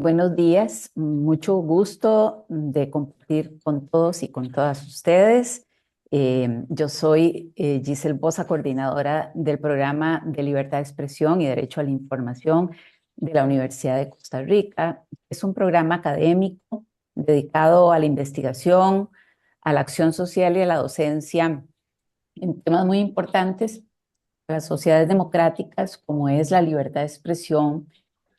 Buenos días, mucho gusto de compartir con todos y con todas ustedes. Yo soy Giselle Bosa, coordinadora del programa de Libertad de Expresión y Derecho a la Información de la Universidad de Costa Rica. Es un programa académico dedicado a la investigación, a la acción social y a la docencia en temas muy importantes para las sociedades democráticas, como es la libertad de expresión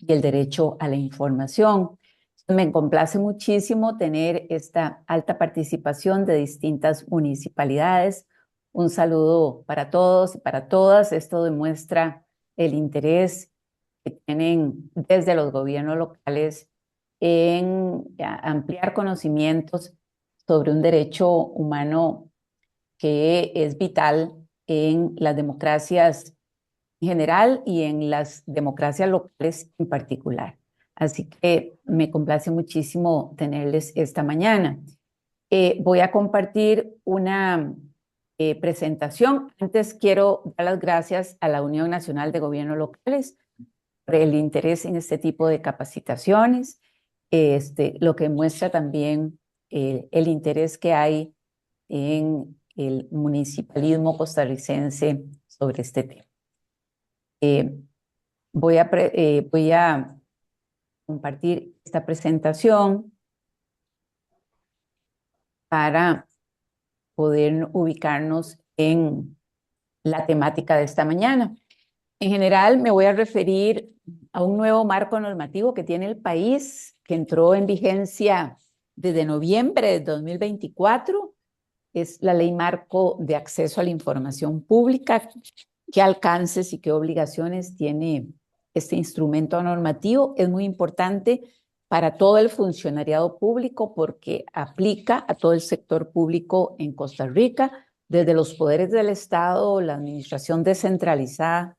y el derecho a la información. Me complace muchísimo tener esta alta participación de distintas municipalidades. Un saludo para todos y para todas. Esto demuestra el interés que tienen desde los gobiernos locales en ampliar conocimientos sobre un derecho humano que es vital en las democracias en general y en las democracias locales en particular. Así que me complace muchísimo tenerles esta mañana. Voy a compartir una presentación. Antes quiero dar las gracias a la Unión Nacional de Gobiernos Locales por el interés en este tipo de capacitaciones, lo que muestra también el interés que hay en el municipalismo costarricense sobre este tema. Eh, voy a compartir esta presentación para poder ubicarnos en la temática de esta mañana. En general, me voy a referir a un nuevo marco normativo que tiene el país, que entró en vigencia desde noviembre de 2024. Es la Ley Marco de Acceso a la Información Pública. ¿Qué alcances y qué obligaciones tiene este instrumento normativo? Es muy importante para todo el funcionariado público porque aplica a todo el sector público en Costa Rica, desde los poderes del Estado, la administración descentralizada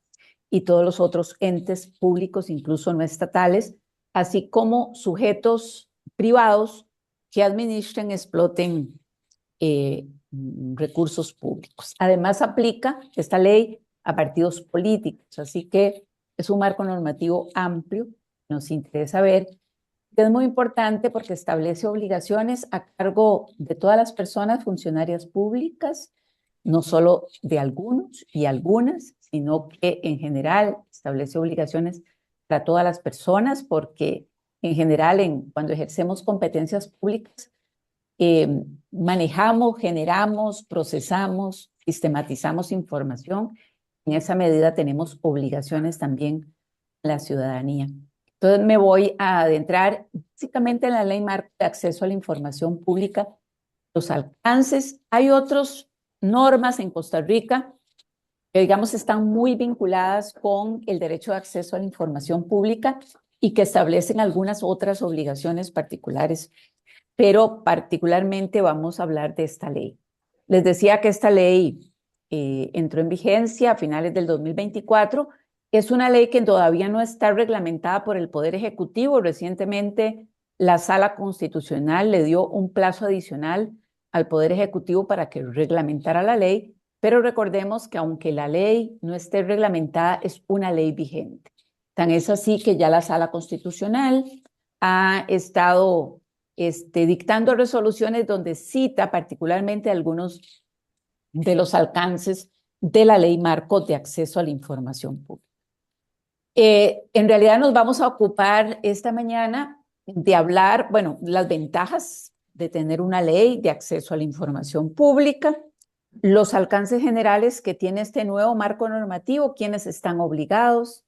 y todos los otros entes públicos, incluso no estatales, así como sujetos privados que administren, exploten recursos públicos. Además, aplica esta ley a partidos políticos, así que es un marco normativo amplio. Nos interesa ver que es muy importante porque establece obligaciones a cargo de todas las personas funcionarias públicas, no solo de algunos y algunas, sino que en general establece obligaciones para todas las personas porque en general cuando ejercemos competencias públicas manejamos, generamos, procesamos, sistematizamos información. En esa medida tenemos obligaciones también a la ciudadanía. Entonces me voy a adentrar básicamente en la Ley Marco de Acceso a la Información Pública, los alcances. Hay otras normas en Costa Rica que, digamos, están muy vinculadas con el derecho de acceso a la información pública y que establecen algunas otras obligaciones particulares, pero particularmente vamos a hablar de esta ley. Les decía que esta ley entró en vigencia a finales del 2024. Es una ley que todavía no está reglamentada por el Poder Ejecutivo. Recientemente la Sala Constitucional le dio un plazo adicional al Poder Ejecutivo para que reglamentara la ley, pero recordemos que aunque la ley no esté reglamentada, es una ley vigente. Tan es así que ya la Sala Constitucional ha estado dictando resoluciones donde cita particularmente algunos de los alcances de la Ley Marco de Acceso a la Información Pública. En realidad nos vamos a ocupar esta mañana de hablar, bueno, las ventajas de tener una ley de acceso a la información pública, los alcances generales que tiene este nuevo marco normativo, quienes están obligados,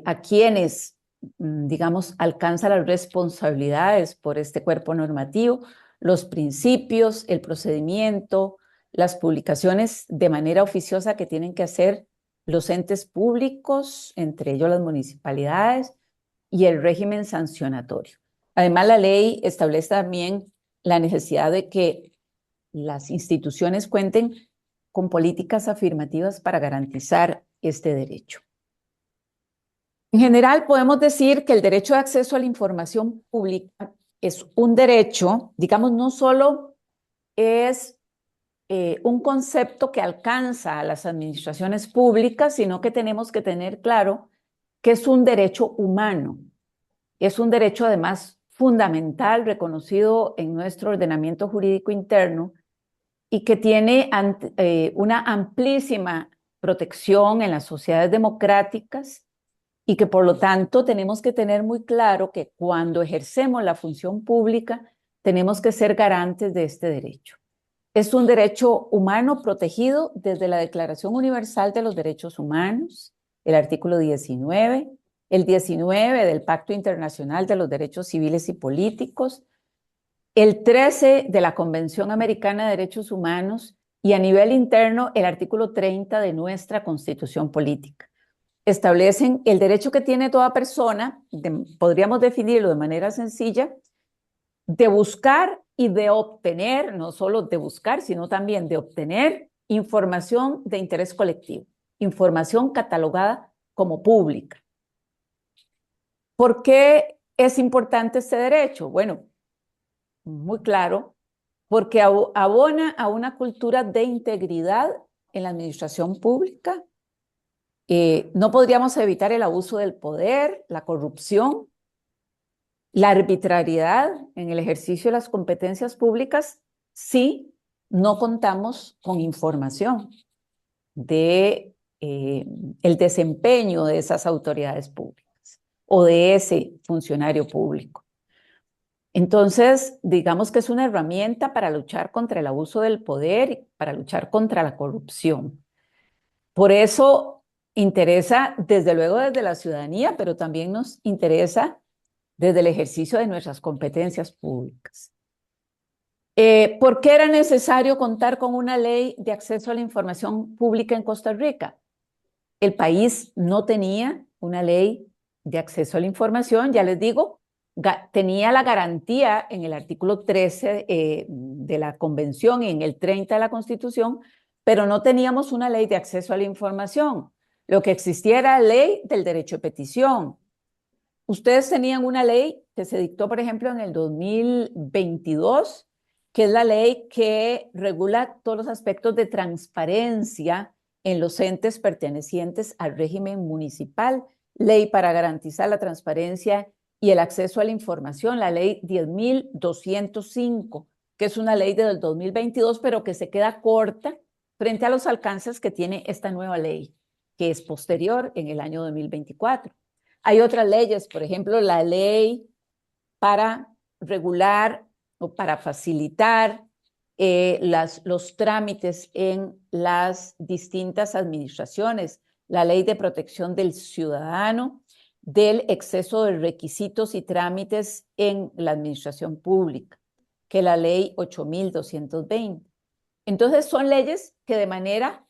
a quienes, digamos, alcanza las responsabilidades por este cuerpo normativo, los principios, el procedimiento, las publicaciones de manera oficiosa que tienen que hacer los entes públicos, entre ellos las municipalidades, y el régimen sancionatorio. Además, la ley establece también la necesidad de que las instituciones cuenten con políticas afirmativas para garantizar este derecho. En general, podemos decir que el derecho de acceso a la información pública es un derecho, digamos, no solo es un concepto que alcanza a las administraciones públicas, sino que tenemos que tener claro que es un derecho humano. Es un derecho además fundamental reconocido en nuestro ordenamiento jurídico interno y que tiene una amplísima protección en las sociedades democráticas y que por lo tanto tenemos que tener muy claro que cuando ejercemos la función pública tenemos que ser garantes de este derecho. Es un derecho humano protegido desde la Declaración Universal de los Derechos Humanos, el artículo 19, el 19 del Pacto Internacional de los Derechos Civiles y Políticos, el 13 de la Convención Americana de Derechos Humanos y a nivel interno el artículo 30 de nuestra Constitución Política. Establecen el derecho que tiene toda persona, podríamos definirlo de manera sencilla, de buscar y de obtener, no solo de buscar, sino también de obtener información de interés colectivo, información catalogada como pública. ¿Por qué es importante este derecho? Bueno, muy claro, porque abona a una cultura de integridad en la administración pública. No podríamos evitar el abuso del poder, la corrupción, la arbitrariedad en el ejercicio de las competencias públicas si no contamos con información de el desempeño de esas autoridades públicas o de ese funcionario público. Entonces, digamos que es una herramienta para luchar contra el abuso del poder y para luchar contra la corrupción. Por eso interesa, desde luego, desde la ciudadanía, pero también nos interesa desde el ejercicio de nuestras competencias públicas. ¿Por qué era necesario contar con una ley de acceso a la información pública en Costa Rica? El país no tenía una ley de acceso a la información, ya les digo, tenía la garantía en el artículo 13 de la Convención y en el 30 de la Constitución, pero no teníamos una ley de acceso a la información. Lo que existía era la ley del derecho de petición. Ustedes tenían una ley que se dictó, por ejemplo, en el 2022, que es la ley que regula todos los aspectos de transparencia en los entes pertenecientes al régimen municipal, ley para garantizar la transparencia y el acceso a la información, la ley 10.205, que es una ley del 2022, pero que se queda corta frente a los alcances que tiene esta nueva ley, que es posterior en el año 2024. Hay otras leyes, por ejemplo, la ley para regular o para facilitar los trámites en las distintas administraciones, la ley de protección del ciudadano, del exceso de requisitos y trámites en la administración pública, que es la ley 8.220. Entonces son leyes que de manera,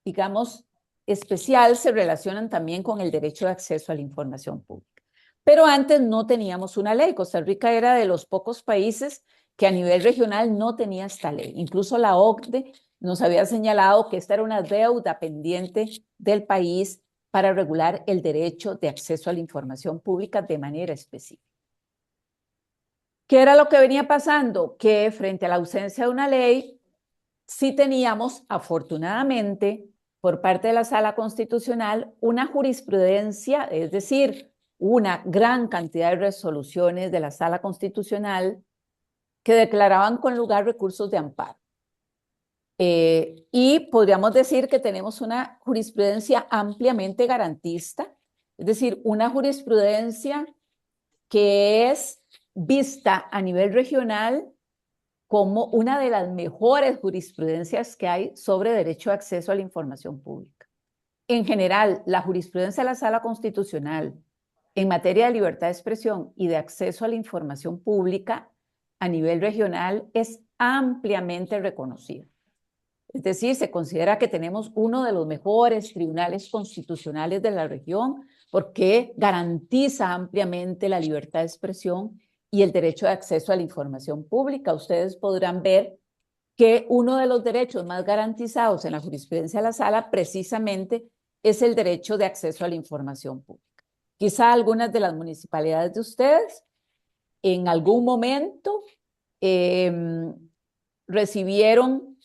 digamos, especial se relacionan también con el derecho de acceso a la información pública. Pero antes no teníamos una ley. Costa Rica era de los pocos países que a nivel regional no tenía esta ley. Incluso la OCDE nos había señalado que esta era una deuda pendiente del país para regular el derecho de acceso a la información pública de manera específica. ¿Qué era lo que venía pasando? Que frente a la ausencia de una ley, sí teníamos, afortunadamente, por parte de la Sala Constitucional, una jurisprudencia, es decir, una gran cantidad de resoluciones de la Sala Constitucional que declaraban con lugar recursos de amparo. Y podríamos decir que tenemos una jurisprudencia ampliamente garantista, es decir, una jurisprudencia que es vista a nivel regional como una de las mejores jurisprudencias que hay sobre derecho de acceso a la información pública. En general, la jurisprudencia de la Sala Constitucional en materia de libertad de expresión y de acceso a la información pública a nivel regional es ampliamente reconocida. Es decir, se considera que tenemos uno de los mejores tribunales constitucionales de la región porque garantiza ampliamente la libertad de expresión y el derecho de acceso a la información pública. Ustedes podrán ver que uno de los derechos más garantizados en la jurisprudencia de la Sala precisamente es el derecho de acceso a la información pública. Quizá algunas de las municipalidades de ustedes en algún momento recibieron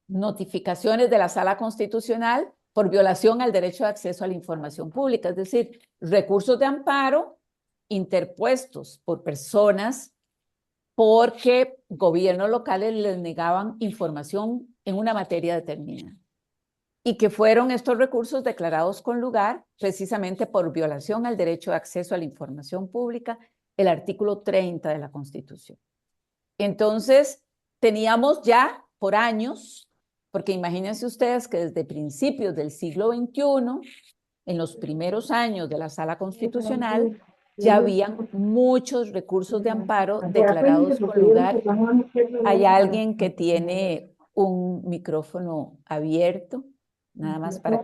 notificaciones de la Sala Constitucional por violación al derecho de acceso a la información pública, es decir, recursos de amparo interpuestos por personas porque gobiernos locales les negaban información en una materia determinada. Y que fueron estos recursos declarados con lugar precisamente por violación al derecho de acceso a la información pública, el artículo 30 de la Constitución. Entonces, teníamos ya por años, porque imagínense ustedes que desde principios del siglo XXI, en los primeros años de la Sala Constitucional, ya habían muchos recursos de amparo declarados con lugar. Hay alguien que tiene un micrófono abierto, nada más para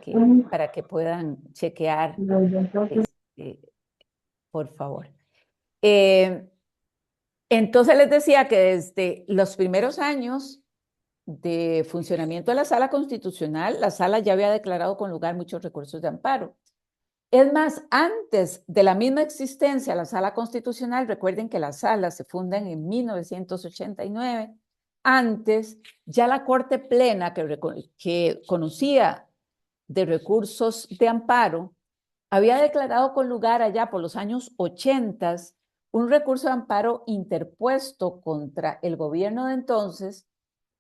que puedan chequear, por favor. Entonces les decía que desde los primeros años de funcionamiento de la Sala Constitucional, la Sala ya había declarado con lugar muchos recursos de amparo. Es más, antes de la misma existencia de la Sala Constitucional, recuerden que las salas se fundan en 1989, antes ya la Corte Plena que conocía de recursos de amparo, había declarado con lugar allá por los años 80 un recurso de amparo interpuesto contra el gobierno de entonces,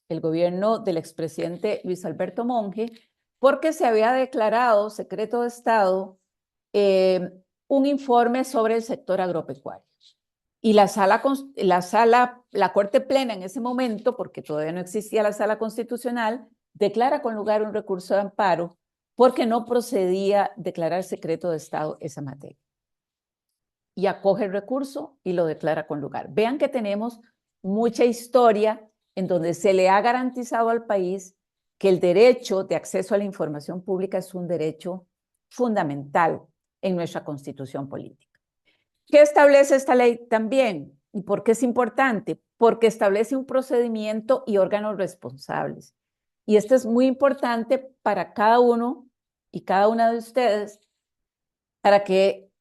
el gobierno del expresidente Luis Alberto Monge, porque se había declarado secreto de Estado un informe sobre el sector agropecuario. Y la Corte Plena en ese momento, porque todavía no existía la Sala Constitucional, declara con lugar un recurso de amparo porque no procedía declarar secreto de Estado esa materia. Y acoge el recurso y lo declara con lugar. Vean que tenemos mucha historia en donde se le ha garantizado al país que el derecho de acceso a la información pública es un derecho fundamental en nuestra Constitución política. ¿Qué establece esta ley también? ¿Y por qué es importante? Porque establece un procedimiento y órganos responsables. Y esto es muy importante para cada uno y cada una de ustedes, para que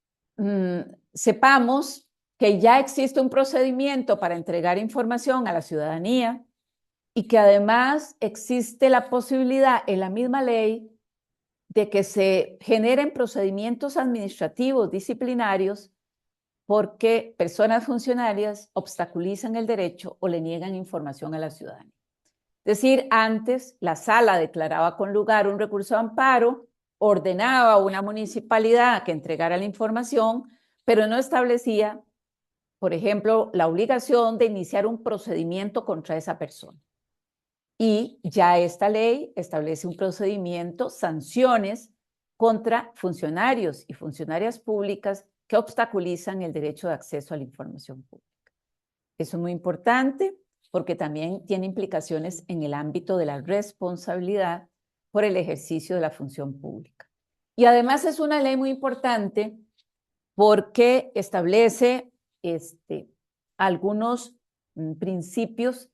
sepamos que ya existe un procedimiento para entregar información a la ciudadanía y que además existe la posibilidad en la misma ley de que se generen procedimientos administrativos disciplinarios porque personas funcionarias obstaculizan el derecho o le niegan información a la ciudadanía. Es decir, antes la sala declaraba con lugar un recurso de amparo, ordenaba a una municipalidad que entregara la información, pero no establecía, por ejemplo, la obligación de iniciar un procedimiento contra esa persona. Y ya esta ley establece un procedimiento, sanciones contra funcionarios y funcionarias públicas que obstaculizan el derecho de acceso a la información pública. Eso es muy importante porque también tiene implicaciones en el ámbito de la responsabilidad por el ejercicio de la función pública. Y además es una ley muy importante porque establece algunos principios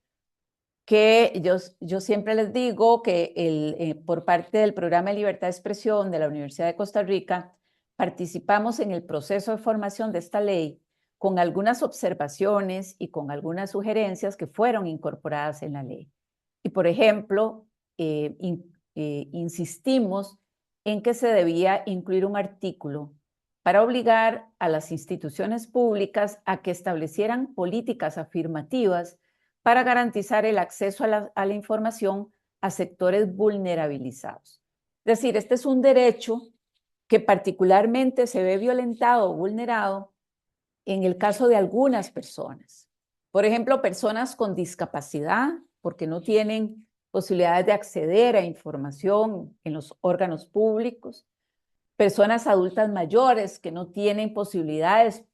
que yo siempre les digo que por parte del Programa de Libertad de Expresión de la Universidad de Costa Rica, participamos en el proceso de formación de esta ley con algunas observaciones y con algunas sugerencias que fueron incorporadas en la ley. Y, por ejemplo, insistimos en que se debía incluir un artículo para obligar a las instituciones públicas a que establecieran políticas afirmativas para garantizar el acceso a la información a sectores vulnerabilizados. Es decir, este es un derecho que particularmente se ve violentado o vulnerado en el caso de algunas personas. Por ejemplo, personas con discapacidad, porque no tienen posibilidades de acceder a información en los órganos públicos, personas adultas mayores que no tienen posibilidades,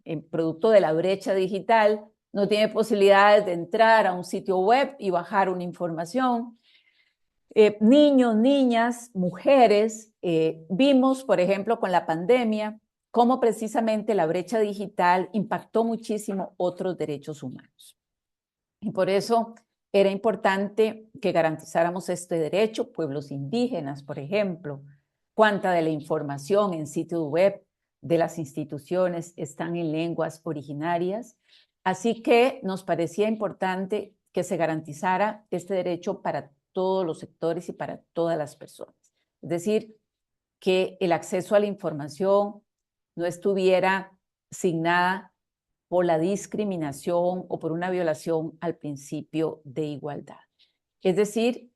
en producto de la brecha digital, no tienen posibilidades de entrar a un sitio web y bajar una información. Niños, niñas, mujeres, vimos, por ejemplo, con la pandemia, cómo precisamente la brecha digital impactó muchísimo otros derechos humanos. Y por eso era importante que garantizáramos este derecho, pueblos indígenas, por ejemplo, cuánta de la información en sitios web de las instituciones están en lenguas originarias. Así que nos parecía importante que se garantizara este derecho para todos los sectores y para todas las personas. Es decir, que el acceso a la información no estuviera signada por la discriminación o por una violación al principio de igualdad. Es decir,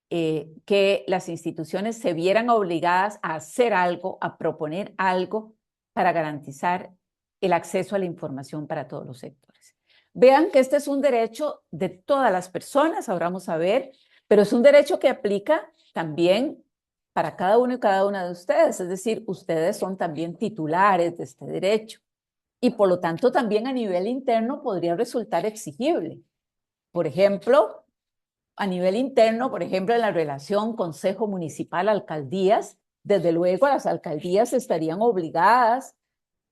que las instituciones se vieran obligadas a hacer algo, a proponer algo para garantizar el acceso a la información para todos los sectores. Vean que este es un derecho de todas las personas, ahora vamos a ver, pero es un derecho que aplica también para cada uno y cada una de ustedes, es decir, ustedes son también titulares de este derecho y por lo tanto también a nivel interno podría resultar exigible. Por ejemplo, a nivel interno, por ejemplo, en la relación consejo municipal-alcaldías, desde luego las alcaldías estarían obligadas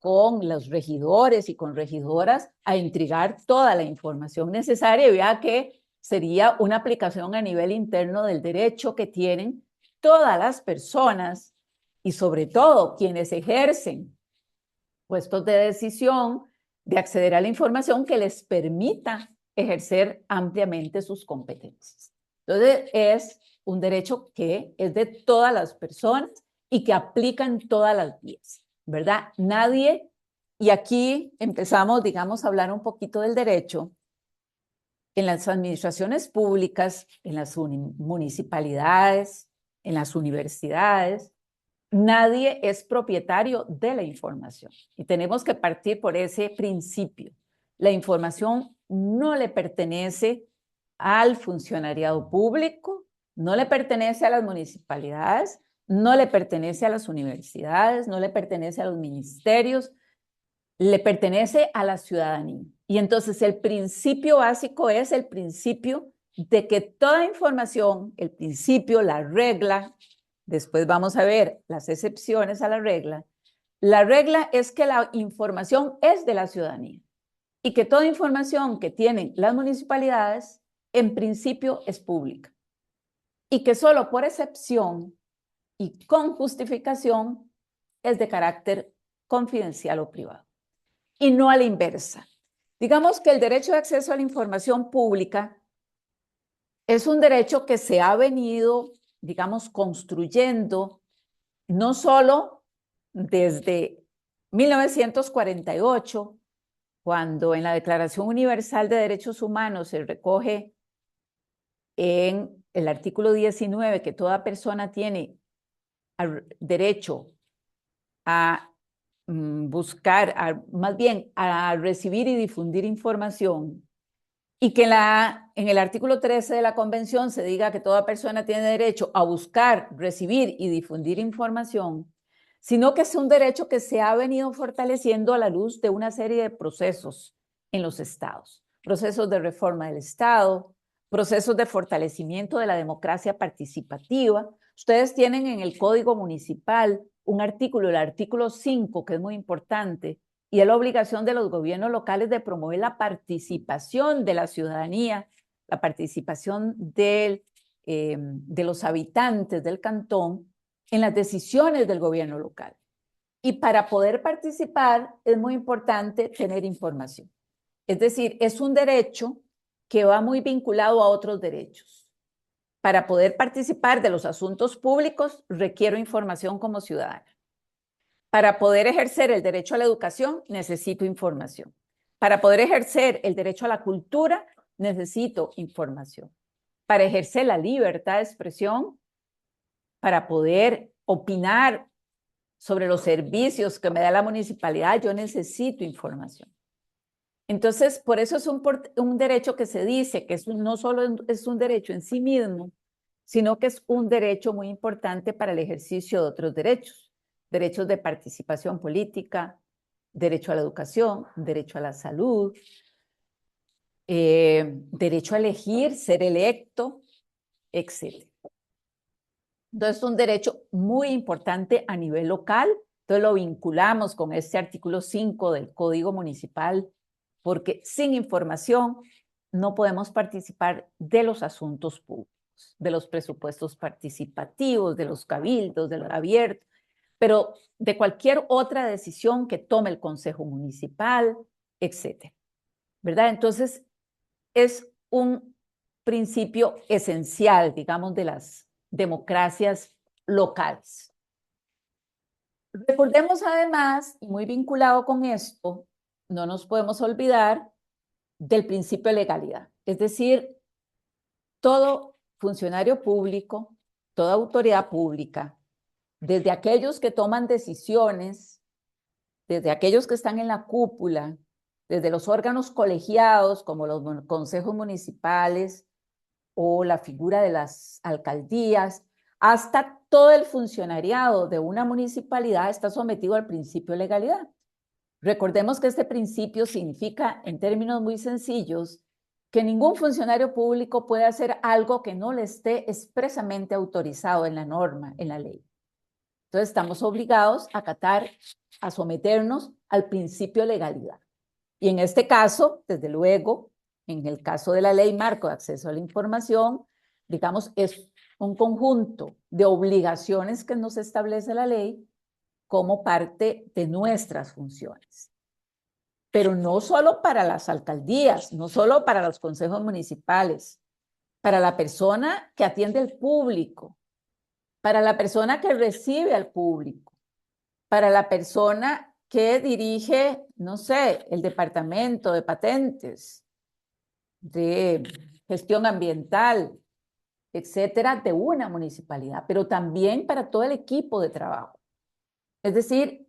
con los regidores y con regidoras a entregar toda la información necesaria, ya que sería una aplicación a nivel interno del derecho que tienen todas las personas y sobre todo quienes ejercen puestos de decisión de acceder a la información que les permita ejercer ampliamente sus competencias. Entonces, es un derecho que es de todas las personas y que aplica en todas las vías, ¿verdad? Nadie, y aquí empezamos, digamos, a hablar un poquito del derecho, en las administraciones públicas, en las municipalidades, en las universidades, nadie es propietario de la información y tenemos que partir por ese principio. La información no le pertenece al funcionariado público, no le pertenece a las municipalidades, no le pertenece a las universidades, no le pertenece a los ministerios, le pertenece a la ciudadanía. Y entonces el principio básico es el principio de que toda información, el principio, la regla, después vamos a ver las excepciones a la regla. La regla es que la información es de la ciudadanía y que toda información que tienen las municipalidades en principio es pública y que solo por excepción y con justificación es de carácter confidencial o privado y no a la inversa. Digamos que el derecho de acceso a la información pública es un derecho que se ha venido, digamos, construyendo no solo desde 1948, cuando en la Declaración Universal de Derechos Humanos se recoge en el artículo 19 que toda persona tiene derecho a buscar, más bien a recibir y difundir información, y que en el artículo 13 de la Convención se diga que toda persona tiene derecho a buscar, recibir y difundir información, sino que es un derecho que se ha venido fortaleciendo a la luz de una serie de procesos en los estados, procesos de reforma del Estado, procesos de fortalecimiento de la democracia participativa. Ustedes tienen en el Código Municipal un artículo, el artículo 5, que es muy importante, y es la obligación de los gobiernos locales de promover la participación de la ciudadanía, la participación de los habitantes del cantón en las decisiones del gobierno local. Y para poder participar es muy importante tener información. Es decir, es un derecho que va muy vinculado a otros derechos. Para poder participar de los asuntos públicos requiero información como ciudadana. Para poder ejercer el derecho a la educación, necesito información. Para poder ejercer el derecho a la cultura, necesito información. Para ejercer la libertad de expresión, para poder opinar sobre los servicios que me da la municipalidad, yo necesito información. Entonces, por eso es un derecho que se dice que no solo es un derecho en sí mismo, sino que es un derecho muy importante para el ejercicio de otros derechos. Derechos de participación política, derecho a la educación, derecho a la salud, derecho a elegir, ser electo, etc. Entonces, es un derecho muy importante a nivel local. Entonces, lo vinculamos con este artículo 5 del Código Municipal, porque sin información no podemos participar de los asuntos públicos, de los presupuestos participativos, de los cabildos, de los abiertos, pero de cualquier otra decisión que tome el Consejo Municipal, etcétera, ¿verdad? Entonces, es un principio esencial, digamos, de las democracias locales. Recordemos además, y muy vinculado con esto, no nos podemos olvidar del principio de legalidad. Es decir, todo funcionario público, toda autoridad pública, desde aquellos que toman decisiones, desde aquellos que están en la cúpula, desde los órganos colegiados como los consejos municipales o la figura de las alcaldías, hasta todo el funcionariado de una municipalidad está sometido al principio de legalidad. Recordemos que este principio significa, en términos muy sencillos, que ningún funcionario público puede hacer algo que no le esté expresamente autorizado en la norma, en la ley. Entonces estamos obligados a acatar, a someternos al principio de legalidad. Y en este caso, desde luego, en el caso de la Ley Marco de Acceso a la Información, digamos, es un conjunto de obligaciones que nos establece la ley como parte de nuestras funciones. Pero no solo para las alcaldías, no solo para los consejos municipales, para la persona que atiende al público, para la persona que recibe al público, para la persona que dirige, no sé, el departamento de patentes, de gestión ambiental, etcétera, de una municipalidad, pero también para todo el equipo de trabajo. Es decir,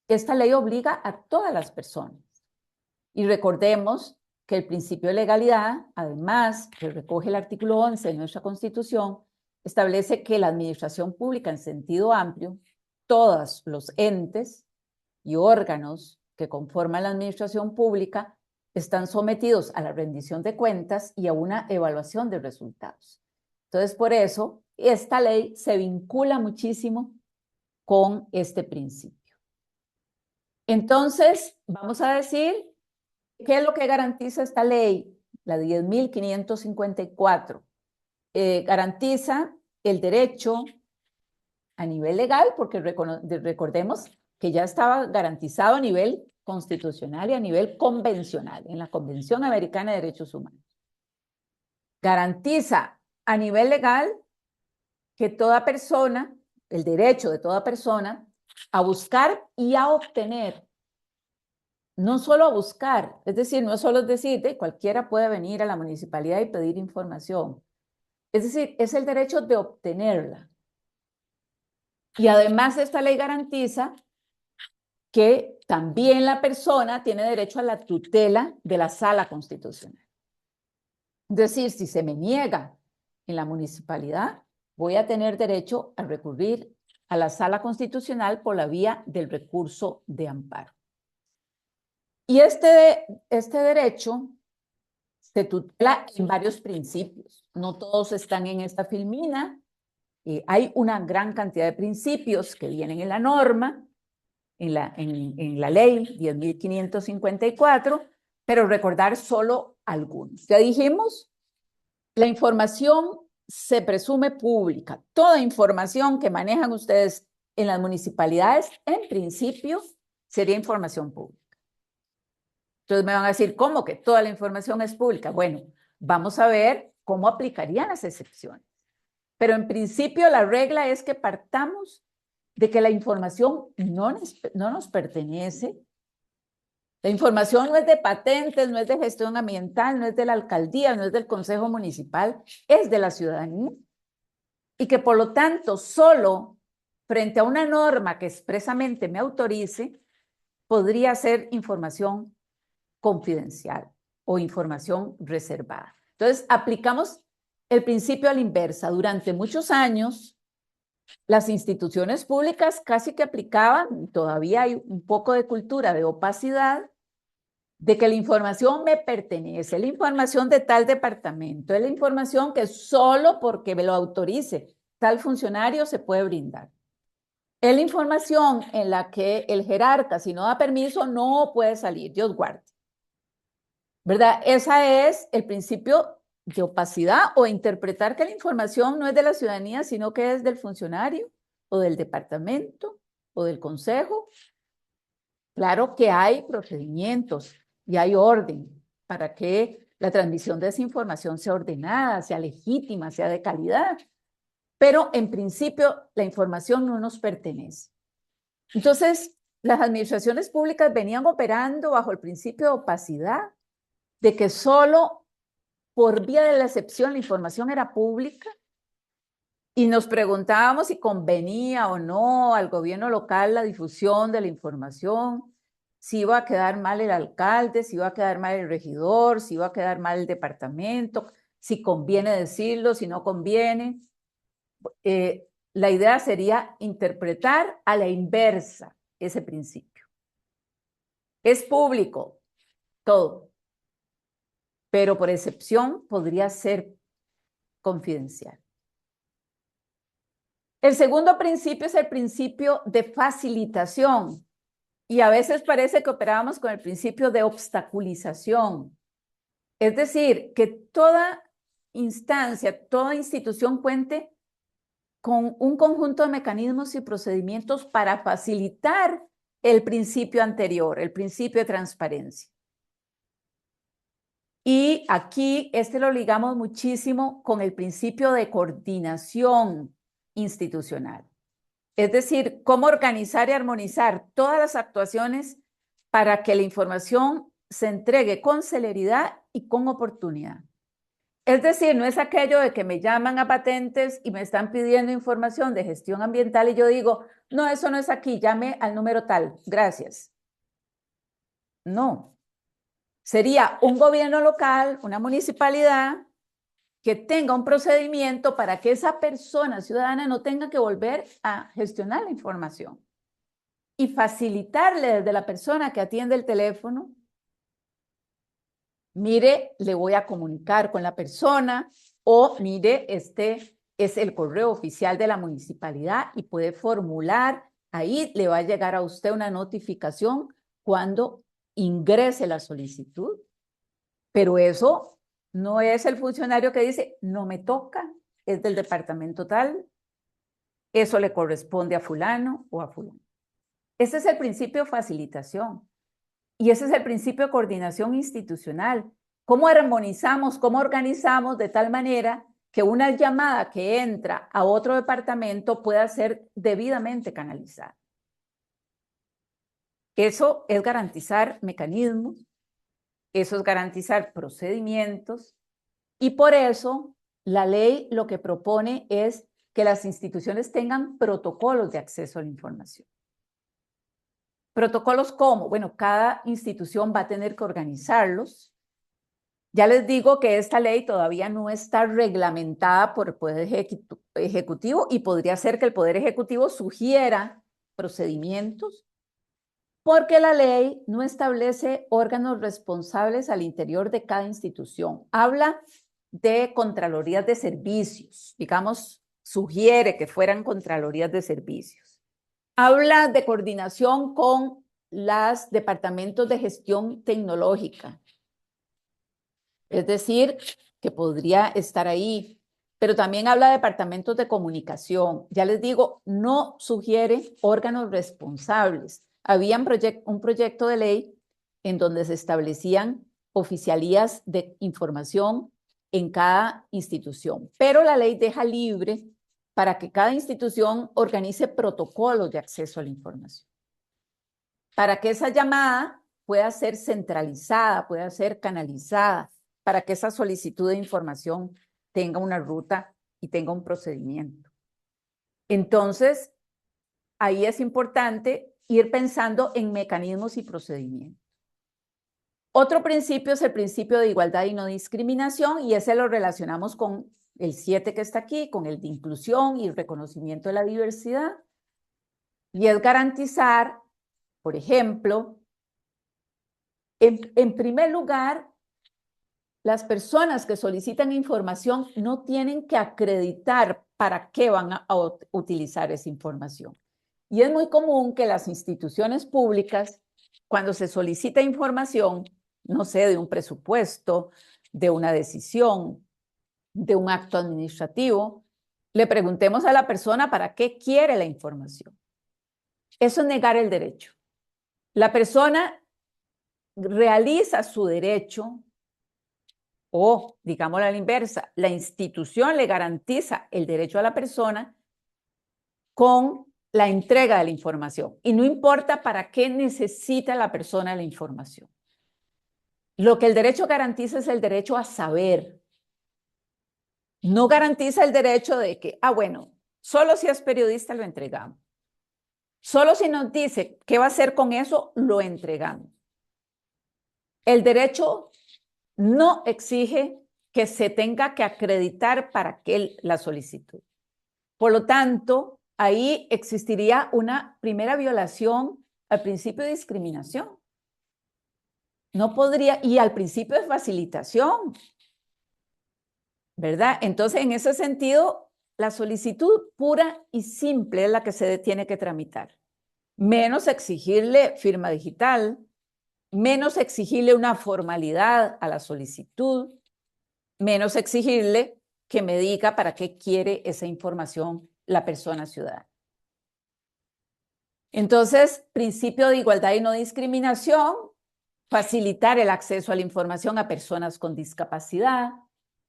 esta ley obliga a todas las personas. Y recordemos que el principio de legalidad, además, que recoge el artículo 11 de nuestra Constitución, establece que la administración pública en sentido amplio, todos los entes y órganos que conforman la administración pública están sometidos a la rendición de cuentas y a una evaluación de resultados. Entonces, por eso, esta ley se vincula muchísimo con este principio. Entonces, vamos a decir, ¿qué es lo que garantiza esta ley? La 10.554. Garantiza el derecho a nivel legal, porque recordemos que ya estaba garantizado a nivel constitucional y a nivel convencional, en la Convención Americana de Derechos Humanos. Garantiza a nivel legal que toda persona, el derecho de toda persona, a buscar y a obtener, no solo a buscar, es decir, no solo es decir, cualquiera puede venir a la municipalidad y pedir información, es decir, es el derecho de obtenerla. Y además esta ley garantiza que también la persona tiene derecho a la tutela de la sala constitucional. Es decir, si se me niega en la municipalidad, voy a tener derecho a recurrir a la sala constitucional por la vía del recurso de amparo. Y este derecho se tutela en varios principios. No todos están en esta filmina. Hay una gran cantidad de principios que vienen en la norma, en la ley 10.554, pero recordar solo algunos. Ya dijimos, la información se presume pública. Toda información que manejan ustedes en las municipalidades, en principio, sería información pública. Entonces me van a decir, ¿cómo que toda la información es pública? Bueno, vamos a ver cómo aplicarían las excepciones. Pero en principio la regla es que partamos de que la información no nos pertenece. La información no es de patentes, no es de gestión ambiental, no es de la alcaldía, no es del consejo municipal, es de la ciudadanía. Y que por lo tanto solo frente a una norma que expresamente me autorice, podría ser información confidencial o información reservada. Entonces, aplicamos el principio a la inversa. Durante muchos años, las instituciones públicas casi que aplicaban, todavía hay un poco de cultura de opacidad, de que la información me pertenece, la información de tal departamento, es la información que solo porque me lo autorice tal funcionario se puede brindar. Es la información en la que el jerarca, si no da permiso, no puede salir, Dios guarde. ¿Verdad? Ese es el principio de opacidad o interpretar que la información no es de la ciudadanía, sino que es del funcionario o del departamento o del consejo. Claro que hay procedimientos y hay orden para que la transmisión de esa información sea ordenada, sea legítima, sea de calidad. Pero en principio la información no nos pertenece. Entonces, las administraciones públicas venían operando bajo el principio de opacidad, de que solo por vía de la excepción la información era pública, y nos preguntábamos si convenía o no al gobierno local la difusión de la información, si iba a quedar mal el alcalde, si iba a quedar mal el regidor, si iba a quedar mal el departamento, si conviene decirlo, si no conviene. La idea sería interpretar a la inversa ese principio. Es público, todo, pero por excepción podría ser confidencial. El segundo principio es el principio de facilitación, y a veces parece que operábamos con el principio de obstaculización. Es decir, que toda instancia, toda institución cuente con un conjunto de mecanismos y procedimientos para facilitar el principio anterior, el principio de transparencia. Y aquí lo ligamos muchísimo con el principio de coordinación institucional. Es decir, cómo organizar y armonizar todas las actuaciones para que la información se entregue con celeridad y con oportunidad. Es decir, no es aquello de que me llaman a patentes y me están pidiendo información de gestión ambiental y yo digo, no, eso no es aquí, llame al número tal, gracias. No. Sería un gobierno local, una municipalidad, que tenga un procedimiento para que esa persona ciudadana no tenga que volver a gestionar la información y facilitarle desde la persona que atiende el teléfono, mire, le voy a comunicar con la persona, o mire, este es el correo oficial de la municipalidad y puede formular, ahí le va a llegar a usted una notificación cuando ingrese la solicitud. Pero eso no es el funcionario que dice, no me toca, es del departamento tal, eso le corresponde a fulano o a fulano. Ese es el principio de facilitación y ese es el principio de coordinación institucional. ¿Cómo armonizamos, cómo organizamos de tal manera que una llamada que entra a otro departamento pueda ser debidamente canalizada? Eso es garantizar mecanismos, eso es garantizar procedimientos, y por eso la ley lo que propone es que las instituciones tengan protocolos de acceso a la información. ¿Protocolos cómo? Bueno, cada institución va a tener que organizarlos. Ya les digo que esta ley todavía no está reglamentada por el Poder Ejecutivo y podría ser que el Poder Ejecutivo sugiera procedimientos, porque la ley no establece órganos responsables al interior de cada institución. Habla de contralorías de servicios, digamos, sugiere que fueran contralorías de servicios. Habla de coordinación con los departamentos de gestión tecnológica, es decir, que podría estar ahí, pero también habla de departamentos de comunicación. Ya les digo, no sugiere órganos responsables. Había un proyecto de ley en donde se establecían oficialías de información en cada institución, pero la ley deja libre para que cada institución organice protocolos de acceso a la información, para que esa llamada pueda ser centralizada, pueda ser canalizada, para que esa solicitud de información tenga una ruta y tenga un procedimiento. Entonces, ahí es importante ir pensando en mecanismos y procedimientos. Otro principio es el principio de igualdad y no discriminación, y ese lo relacionamos con el 7 que está aquí, con el de inclusión y reconocimiento de la diversidad, y es garantizar, por ejemplo, en primer lugar, las personas que solicitan información no tienen que acreditar para qué van a utilizar esa información. Y es muy común que las instituciones públicas, cuando se solicita información, no sé, de un presupuesto, de una decisión, de un acto administrativo, le preguntemos a la persona para qué quiere la información. Eso es negar el derecho. La persona realiza su derecho, o, digámoslo a la inversa, la institución le garantiza el derecho a la persona con la entrega de la información. Y no importa para qué necesita la persona la información. Lo que el derecho garantiza es el derecho a saber. No garantiza el derecho de que, bueno, solo si es periodista lo entregamos. Solo si nos dice qué va a hacer con eso, lo entregamos. El derecho no exige que se tenga que acreditar para que la solicitud. Por lo tanto, ahí existiría una primera violación al principio de discriminación. No podría, y al principio de facilitación, ¿verdad? Entonces, en ese sentido, la solicitud pura y simple es la que se tiene que tramitar. Menos exigirle firma digital, menos exigirle una formalidad a la solicitud, menos exigirle que me diga para qué quiere esa información la persona ciudadana. Entonces, principio de igualdad y no discriminación, facilitar el acceso a la información a personas con discapacidad,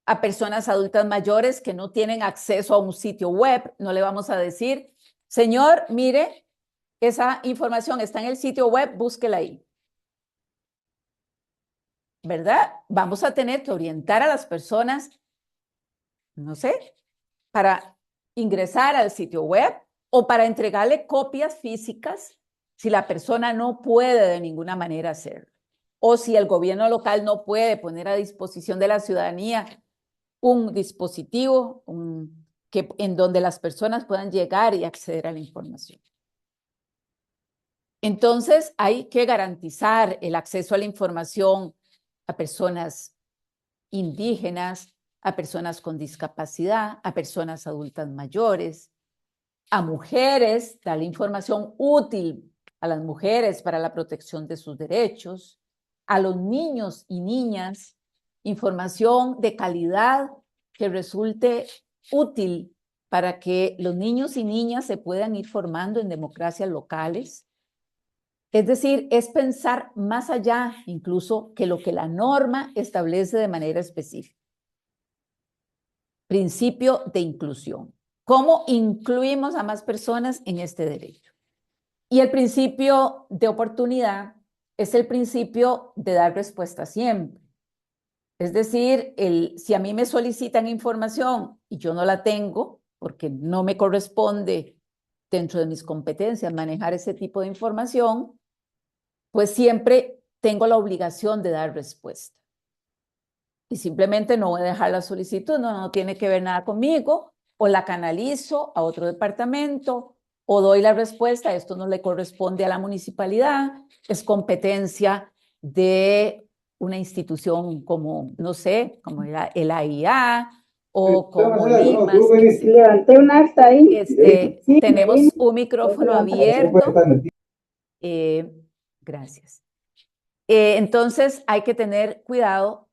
a personas adultas mayores que no tienen acceso a un sitio web. No le vamos a decir, señor, mire, esa información está en el sitio web, búsquela ahí. ¿Verdad? Vamos a tener que orientar a las personas, no sé, para ingresar al sitio web o para entregarle copias físicas si la persona no puede de ninguna manera hacerlo. O si el gobierno local no puede poner a disposición de la ciudadanía un dispositivo en donde las personas puedan llegar y acceder a la información. Entonces, hay que garantizar el acceso a la información a personas indígenas, a personas con discapacidad, a personas adultas mayores, a mujeres, dar información útil a las mujeres para la protección de sus derechos, a los niños y niñas, información de calidad que resulte útil para que los niños y niñas se puedan ir formando en democracias locales. Es decir, es pensar más allá incluso que lo que la norma establece de manera específica. Principio de inclusión. ¿Cómo incluimos a más personas en este derecho? Y el principio de oportunidad es el principio de dar respuesta siempre. Es decir, si a mí me solicitan información y yo no la tengo, porque no me corresponde dentro de mis competencias manejar ese tipo de información, pues siempre tengo la obligación de dar respuesta. Y simplemente no voy a dejar la solicitud, no tiene que ver nada conmigo, o la canalizo a otro departamento, o doy la respuesta, esto no le corresponde a la municipalidad, es competencia de una institución como, no sé, como el AIA, o como Limas. Levanté un acta ahí. Tenemos un micrófono abierto. Gracias. Entonces hay que tener cuidado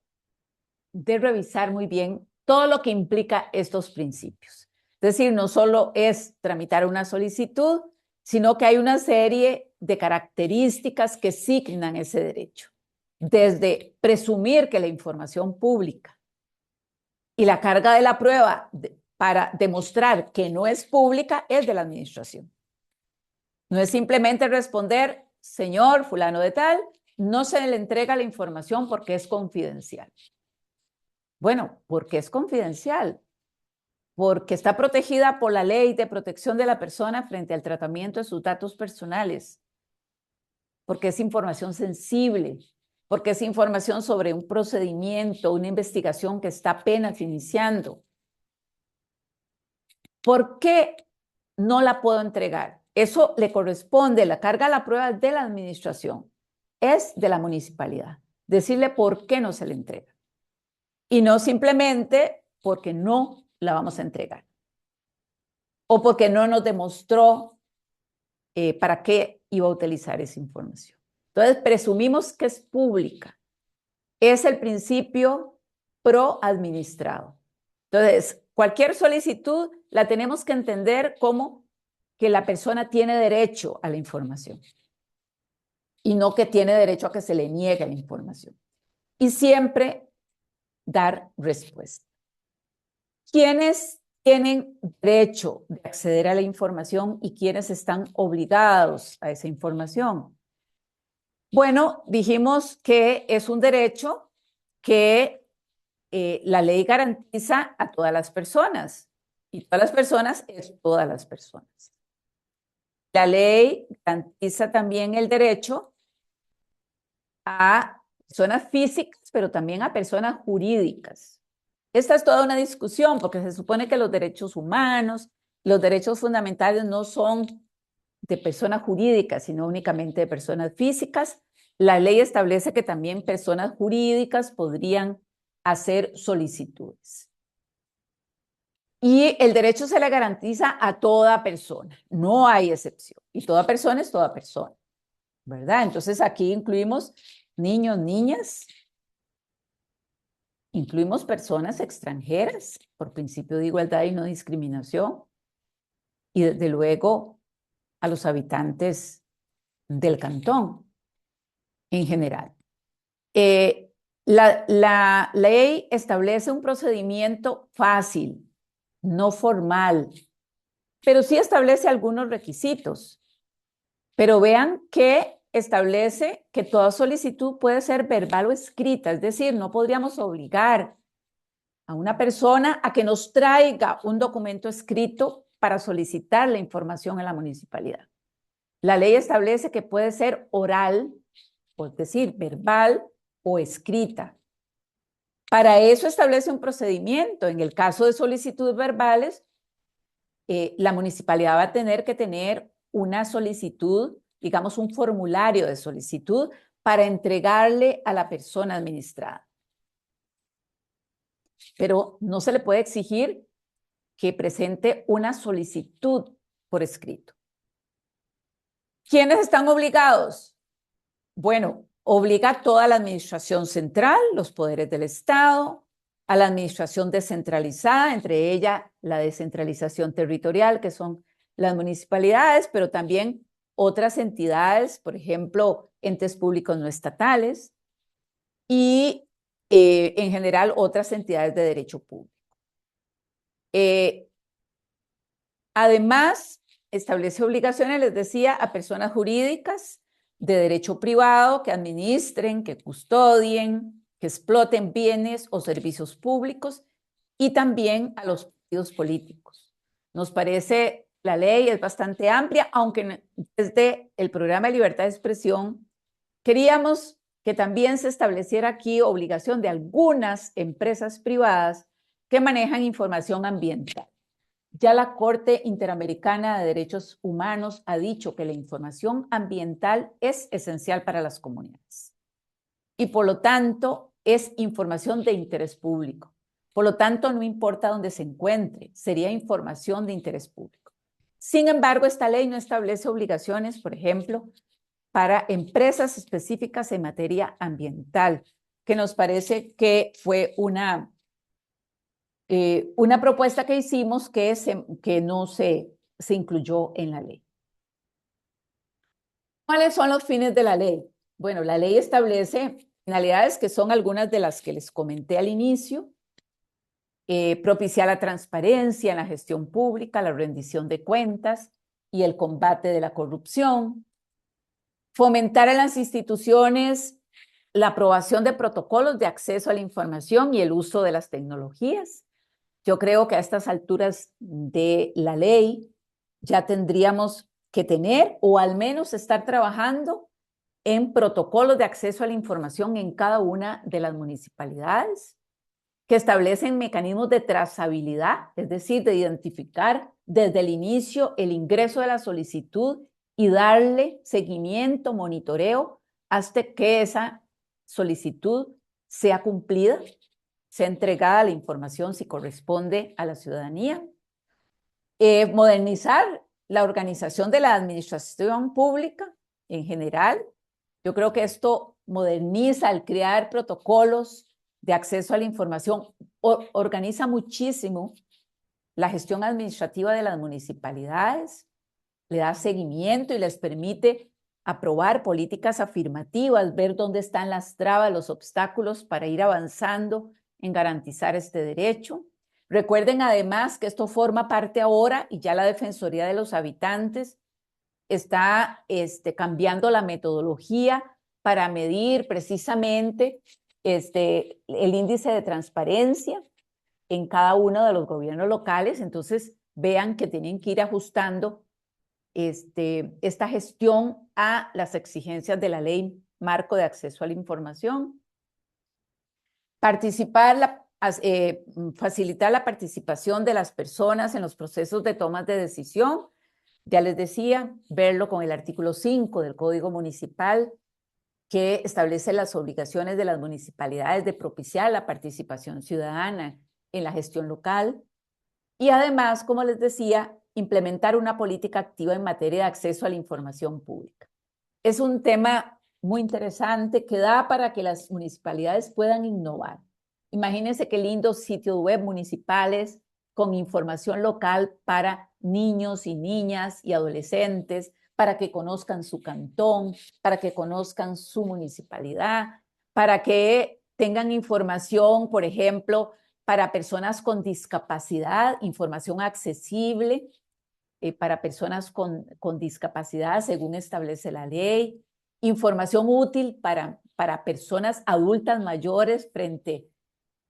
de revisar muy bien todo lo que implica estos principios. Es decir, no solo es tramitar una solicitud, sino que hay una serie de características que signan ese derecho. Desde presumir que la información pública y la carga de la prueba para demostrar que no es pública es de la administración. No es simplemente responder, señor fulano de tal, no se le entrega la información porque es confidencial. Bueno, ¿por qué es confidencial? Porque está protegida por la ley de protección de la persona frente al tratamiento de sus datos personales, porque es información sensible, porque es información sobre un procedimiento, una investigación que está apenas iniciando. ¿Por qué no la puedo entregar? Eso le corresponde, la carga de la prueba de la administración, es de la municipalidad. Decirle por qué no se le entrega. Y no simplemente porque no la vamos a entregar. O porque no nos demostró para qué iba a utilizar esa información. Entonces, presumimos que es pública. Es el principio pro administrado. Entonces, cualquier solicitud la tenemos que entender como que la persona tiene derecho a la información y no que tiene derecho a que se le niegue la información. Y siempre dar respuesta. ¿Quiénes tienen derecho de acceder a la información y quiénes están obligados a esa información? Bueno, dijimos que es un derecho que la ley garantiza a todas las personas, y todas las personas es todas las personas. La ley garantiza también el derecho a personas físicas, pero también a personas jurídicas. Esta es toda una discusión, porque se supone que los derechos humanos, los derechos fundamentales no son de personas jurídicas, sino únicamente de personas físicas. La ley establece que también personas jurídicas podrían hacer solicitudes. Y el derecho se le garantiza a toda persona, no hay excepción. Y toda persona es toda persona, ¿verdad? Entonces aquí incluimos niños, niñas, incluimos personas extranjeras, por principio de igualdad y no discriminación, y desde luego a los habitantes del cantón en general. La ley establece un procedimiento fácil, no formal, pero sí establece algunos requisitos. Pero vean que establece que toda solicitud puede ser verbal o escrita, es decir, no podríamos obligar a una persona a que nos traiga un documento escrito para solicitar la información en la municipalidad. La ley establece que puede ser oral, es decir, verbal o escrita. Para eso establece un procedimiento. En el caso de solicitudes verbales, la municipalidad va a tener que tener una solicitud, digamos un formulario de solicitud para entregarle a la persona administrada. Pero no se le puede exigir que presente una solicitud por escrito. ¿Quiénes están obligados? Bueno, obliga a toda la administración central, los poderes del Estado, a la administración descentralizada, entre ellas la descentralización territorial, que son las municipalidades, pero también otras entidades, por ejemplo, entes públicos no estatales y en general otras entidades de derecho público. Además, establece obligaciones, les decía, a personas jurídicas de derecho privado que administren, que custodien, que exploten bienes o servicios públicos y también a los partidos políticos. Nos parece, la ley es bastante amplia, aunque desde el programa de libertad de expresión queríamos que también se estableciera aquí obligación de algunas empresas privadas que manejan información ambiental. Ya la Corte Interamericana de Derechos Humanos ha dicho que la información ambiental es esencial para las comunidades y por lo tanto es información de interés público. Por lo tanto, no importa dónde se encuentre, sería información de interés público. Sin embargo, esta ley no establece obligaciones, por ejemplo, para empresas específicas en materia ambiental, que nos parece que fue una propuesta que hicimos que no se incluyó en la ley. ¿Cuáles son los fines de la ley? Bueno, la ley establece finalidades que son algunas de las que les comenté al inicio. Propiciar la transparencia en la gestión pública, la rendición de cuentas y el combate de la corrupción. Fomentar en las instituciones la aprobación de protocolos de acceso a la información y el uso de las tecnologías. Yo creo que a estas alturas de la ley ya tendríamos que tener o al menos estar trabajando en protocolos de acceso a la información en cada una de las municipalidades que establecen mecanismos de trazabilidad, es decir, de identificar desde el inicio el ingreso de la solicitud y darle seguimiento, monitoreo, hasta que esa solicitud sea cumplida, sea entregada la información si corresponde a la ciudadanía. Modernizar la organización de la administración pública en general. Yo creo que esto moderniza al crear protocolos de acceso a la información, organiza muchísimo la gestión administrativa de las municipalidades, le da seguimiento y les permite aprobar políticas afirmativas, ver dónde están las trabas, los obstáculos para ir avanzando en garantizar este derecho. Recuerden además que esto forma parte ahora y ya la Defensoría de los Habitantes está cambiando la metodología para medir precisamente el índice de transparencia en cada uno de los gobiernos locales. Entonces, vean que tienen que ir ajustando esta gestión a las exigencias de la Ley Marco de Acceso a la Información. Facilitar la participación de las personas en los procesos de tomas de decisión. Ya les decía, verlo con el artículo 5 del Código Municipal, que establece las obligaciones de las municipalidades de propiciar la participación ciudadana en la gestión local. Y además, como les decía, implementar una política activa en materia de acceso a la información pública. Es un tema muy interesante que da para que las municipalidades puedan innovar. Imagínense qué lindos sitios web municipales con información local para niños y niñas y adolescentes, para que conozcan su cantón, para que conozcan su municipalidad, para que tengan información, por ejemplo, para personas con discapacidad, información accesible para personas con discapacidad según establece la ley, información útil para personas adultas mayores frente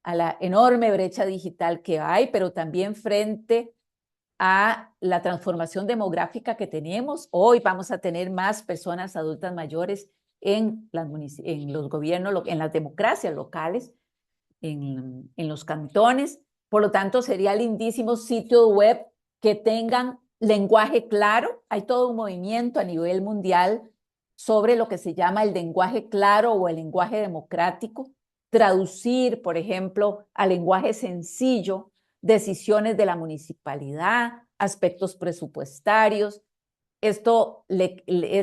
a la enorme brecha digital que hay, pero también frente a la transformación demográfica que tenemos. Hoy vamos a tener más personas adultas mayores en los gobiernos, en las democracias locales, en los cantones. Por lo tanto, sería lindísimo sitio web que tengan lenguaje claro. Hay todo un movimiento a nivel mundial sobre lo que se llama el lenguaje claro o el lenguaje democrático. Traducir, por ejemplo, al lenguaje sencillo decisiones de la municipalidad, aspectos presupuestarios. Esto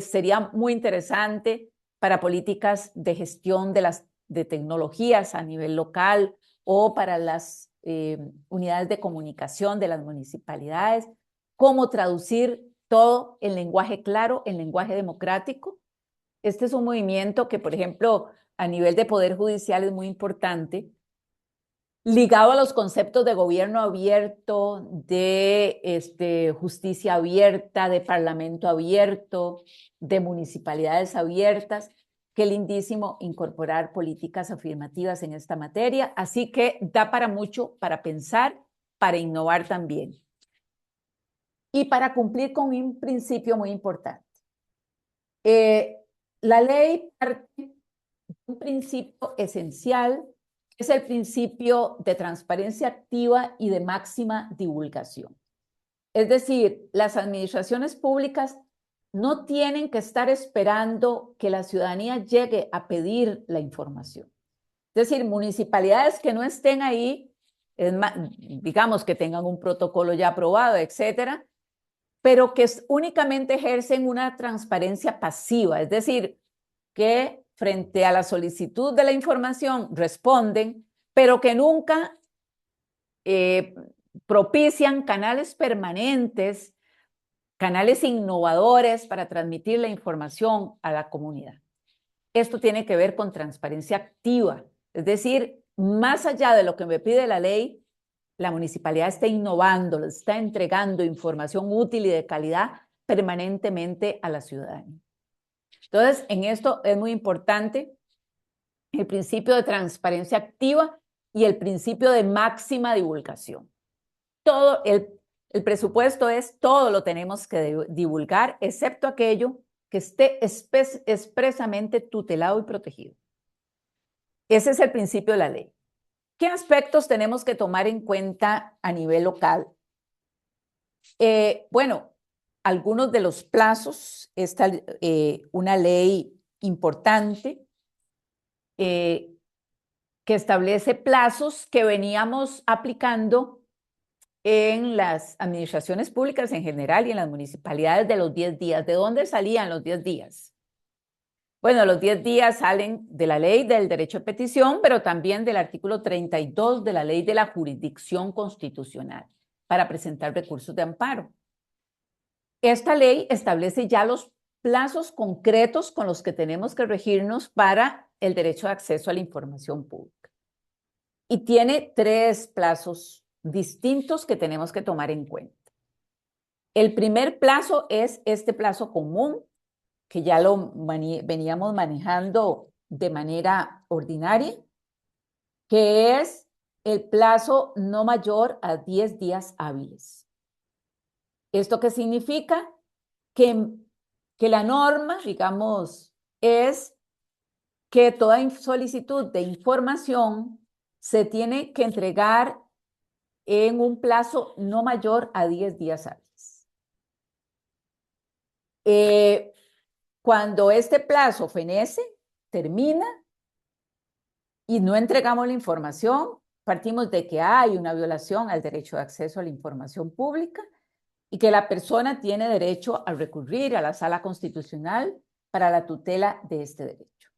sería muy interesante para políticas de gestión de tecnologías a nivel local o para las unidades de comunicación de las municipalidades. Cómo traducir todo en lenguaje claro, en lenguaje democrático. Este es un movimiento que, por ejemplo, a nivel de Poder Judicial es muy importante, ligado a los conceptos de gobierno abierto, de justicia abierta, de parlamento abierto, de municipalidades abiertas. Qué lindísimo incorporar políticas afirmativas en esta materia. Así que da para mucho, para pensar, para innovar también. Y para cumplir con un principio muy importante. La ley parte de un principio esencial, es el principio de transparencia activa y de máxima divulgación. Es decir, las administraciones públicas no tienen que estar esperando que la ciudadanía llegue a pedir la información. Es decir, municipalidades que no estén ahí, digamos que tengan un protocolo ya aprobado, etcétera, pero que únicamente ejercen una transparencia pasiva, es decir, que frente a la solicitud de la información responden, pero que nunca propician canales permanentes, canales innovadores para transmitir la información a la comunidad. Esto tiene que ver con transparencia activa, es decir, más allá de lo que me pide la ley, la municipalidad está innovando, le está entregando información útil y de calidad permanentemente a la ciudadanía. Entonces, en esto es muy importante el principio de transparencia activa y el principio de máxima divulgación. Todo el presupuesto todo lo tenemos que divulgar, excepto aquello que esté expresamente tutelado y protegido. Ese es el principio de la ley. ¿Qué aspectos tenemos que tomar en cuenta a nivel local? Bueno, algunos de los plazos, una ley importante que establece plazos que veníamos aplicando en las administraciones públicas en general y en las municipalidades de los 10 días. ¿De dónde salían los 10 días? Bueno, los 10 días salen de la ley del derecho de petición, pero también del artículo 32 de la ley de la jurisdicción constitucional para presentar recursos de amparo. Esta ley establece ya los plazos concretos con los que tenemos que regirnos para el derecho de acceso a la información pública. Y tiene 3 plazos distintos que tenemos que tomar en cuenta. El primer plazo es este plazo común, que ya lo veníamos manejando de manera ordinaria, que es el plazo no mayor a 10 días hábiles. ¿Esto qué significa? Que la norma, digamos, es que toda solicitud de información se tiene que entregar en un plazo no mayor a 10 días hábiles. Cuando este plazo fenece, termina y no entregamos la información, partimos de que hay una violación al derecho de acceso a la información pública y que la persona tiene derecho a recurrir a la Sala Constitucional para la tutela de este derecho.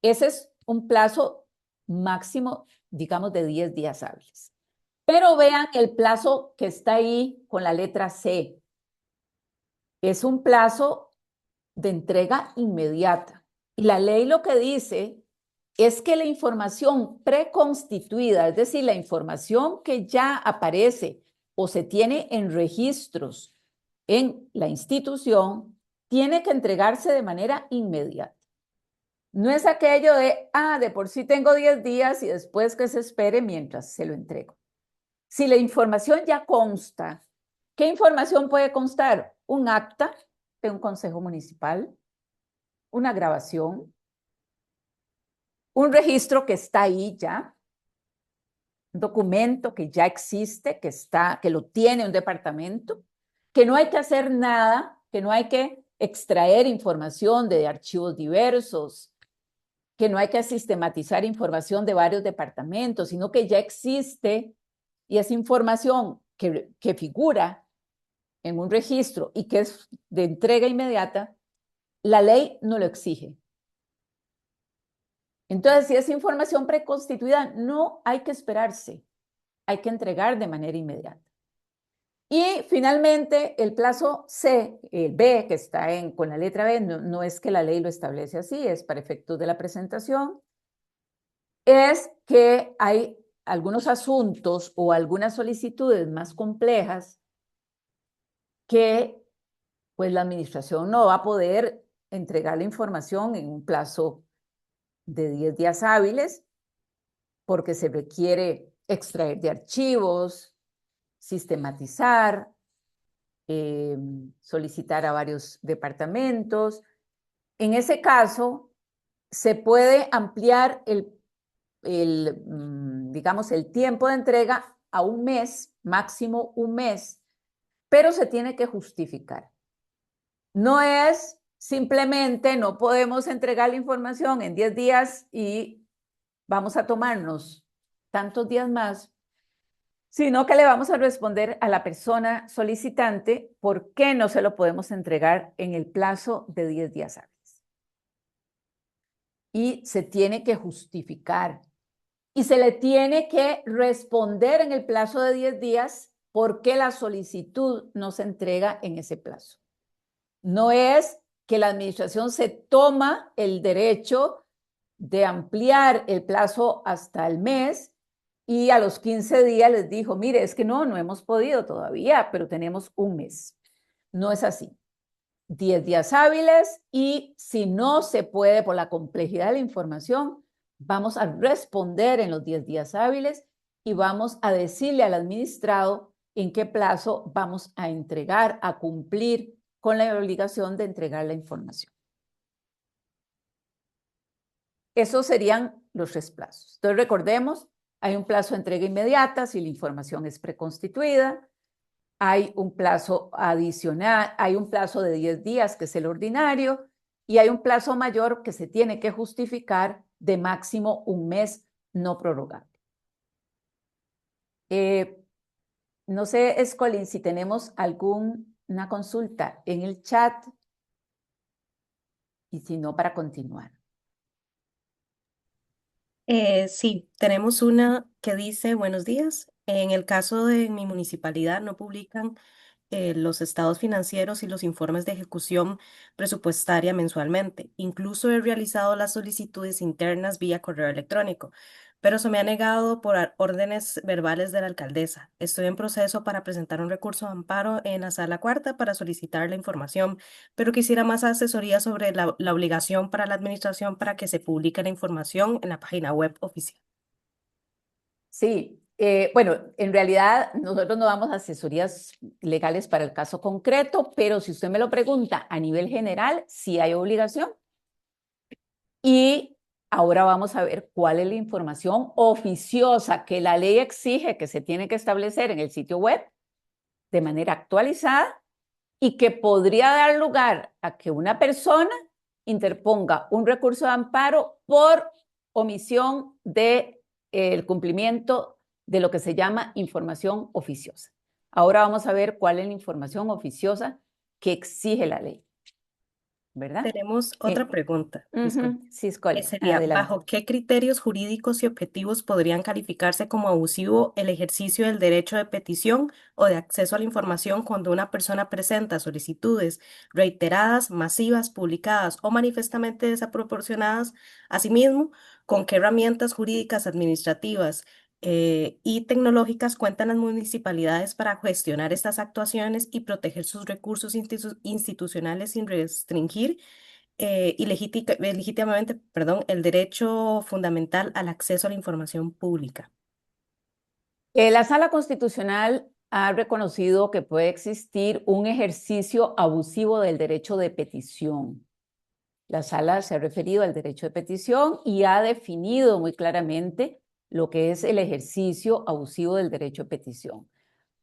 Ese es un plazo máximo, digamos, de 10 días hábiles. Pero vean el plazo que está ahí con la letra C. Es un plazo de entrega inmediata. Y la ley lo que dice es que la información preconstituida, es decir, la información que ya aparece o se tiene en registros en la institución, tiene que entregarse de manera inmediata. No es aquello de por sí tengo 10 días y después que se espere mientras se lo entrego. Si la información ya consta, ¿qué información puede constar? Un acta de un consejo municipal, una grabación, un registro que está ahí ya, un documento que ya existe, que lo tiene un departamento, que no hay que hacer nada, que no hay que extraer información de archivos diversos, que no hay que sistematizar información de varios departamentos, sino que ya existe y es información que figura en un registro y que es de entrega inmediata, la ley no lo exige. Entonces, si es información preconstituida, no hay que esperarse, hay que entregar de manera inmediata. Y finalmente, el plazo C, el B, que está con la letra B, no es que la ley lo establece así, es para efectos de la presentación, es que hay algunos asuntos o algunas solicitudes más complejas que pues la administración no va a poder entregar la información en un plazo de 10 días hábiles porque se requiere extraer de archivos, sistematizar, solicitar a varios departamentos. En ese caso, se puede ampliar digamos, el tiempo de entrega a un mes, máximo un mes, pero se tiene que justificar. No es simplemente no podemos entregar la información en 10 días y vamos a tomarnos tantos días más, sino que le vamos a responder a la persona solicitante por qué no se lo podemos entregar en el plazo de 10 días hábiles. Y se tiene que justificar y se le tiene que responder en el plazo de 10 días por qué la solicitud no se entrega en ese plazo. No es que la administración se toma el derecho de ampliar el plazo hasta el mes y a los 15 días les dijo, mire, es que no hemos podido todavía, pero tenemos un mes. No es así. 10 días hábiles y si no se puede por la complejidad de la información, vamos a responder en los 10 días hábiles y vamos a decirle al administrado en qué plazo vamos a entregar, a cumplir con la obligación de entregar la información. Esos serían los 3 plazos. Entonces recordemos, hay un plazo de entrega inmediata si la información es preconstituida, hay un plazo adicional, hay un plazo de 10 días que es el ordinario y hay un plazo mayor que se tiene que justificar de máximo un mes no prorrogable. No sé, Escolín, si tenemos alguna consulta en el chat y si no, para continuar. Sí, tenemos una que dice, buenos días. En el caso de mi municipalidad no publican los estados financieros y los informes de ejecución presupuestaria mensualmente. Incluso he realizado las solicitudes internas vía correo electrónico. pero se me ha negado por órdenes verbales de la alcaldesa. Estoy en proceso para presentar un recurso de amparo en la sala cuarta para solicitar la información, pero quisiera más asesoría sobre la obligación para la administración para que se publique la información en la página web oficial. Sí, bueno, en realidad nosotros no damos asesorías legales para el caso concreto, pero si usted me lo pregunta a nivel general, sí hay obligación. Y ahora vamos a ver cuál es la información oficiosa que la ley exige que se tiene que establecer en el sitio web de manera actualizada y que podría dar lugar a que una persona interponga un recurso de amparo por omisión de el cumplimiento de lo que se llama información oficiosa. Ahora vamos a ver cuál es la información oficiosa que exige la ley, ¿verdad? Tenemos otra pregunta, disculpe. Sí, Scully, Sería, adelante. ¿bajo qué criterios jurídicos y objetivos podrían calificarse como abusivo el ejercicio del derecho de petición o de acceso a la información cuando una persona presenta solicitudes reiteradas, masivas, publicadas o manifiestamente desproporcionadas? Asimismo, ¿con qué herramientas jurídicas, administrativas y tecnológicas cuentan las municipalidades para gestionar estas actuaciones y proteger sus recursos institucionales sin restringir legítimamente, perdón, el derecho fundamental al acceso a la información pública? La Sala Constitucional ha reconocido que puede existir un ejercicio abusivo del derecho de petición. La Sala se ha referido al derecho de petición y ha definido muy claramente lo que es el ejercicio abusivo del derecho de petición.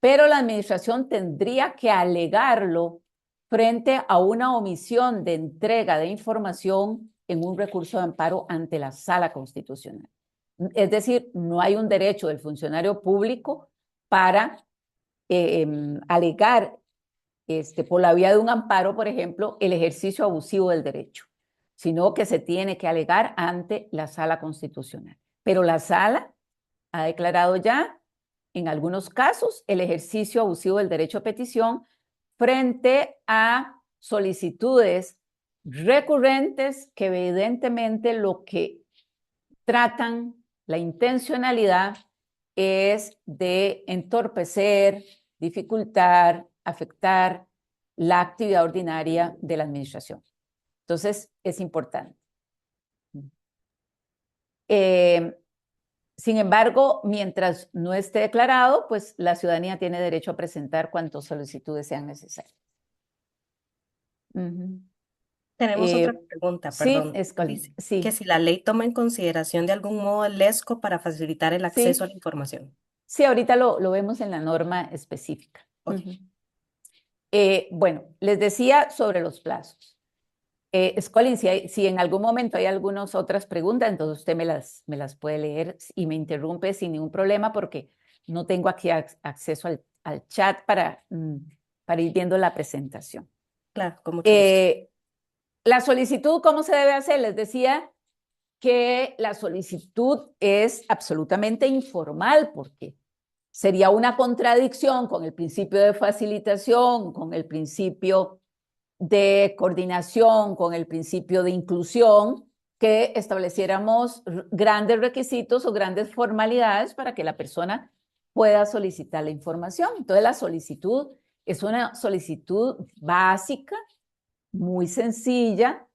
Pero la administración tendría que alegarlo frente a una omisión de entrega de información en un recurso de amparo ante la Sala Constitucional. Es decir, no hay un derecho del funcionario público para alegar por la vía de un amparo, por ejemplo, el ejercicio abusivo del derecho, sino que se tiene que alegar ante la Sala Constitucional. Pero la Sala ha declarado ya, en algunos casos, el ejercicio abusivo del derecho a petición frente a solicitudes recurrentes que evidentemente lo que tratan, la intencionalidad es de entorpecer, dificultar, afectar la actividad ordinaria de la administración. Entonces, es importante. Sin embargo, mientras no esté declarado, pues la ciudadanía tiene derecho a presentar cuantas solicitudes sean necesarias. Tenemos otra pregunta, Sí, perdón. Dice que sí, si la ley toma en consideración de algún modo el ESCO para facilitar el acceso a la sí, información. sí, ahorita lo vemos en la norma específica. Ok, Bueno, les decía sobre los plazos. Scolin, si en algún momento hay algunas otras preguntas, entonces usted me las puede leer y me interrumpe sin ningún problema porque no tengo aquí acceso al chat para ir viendo la presentación. claro, con mucho gusto. La solicitud, ¿cómo se debe hacer? Les decía que la solicitud es absolutamente informal porque sería una contradicción con el principio de facilitación, con el principio de coordinación, con el principio de inclusión, que estableciéramos grandes requisitos o grandes formalidades para que la persona pueda solicitar la información. Entonces, la solicitud es una solicitud básica, muy sencilla,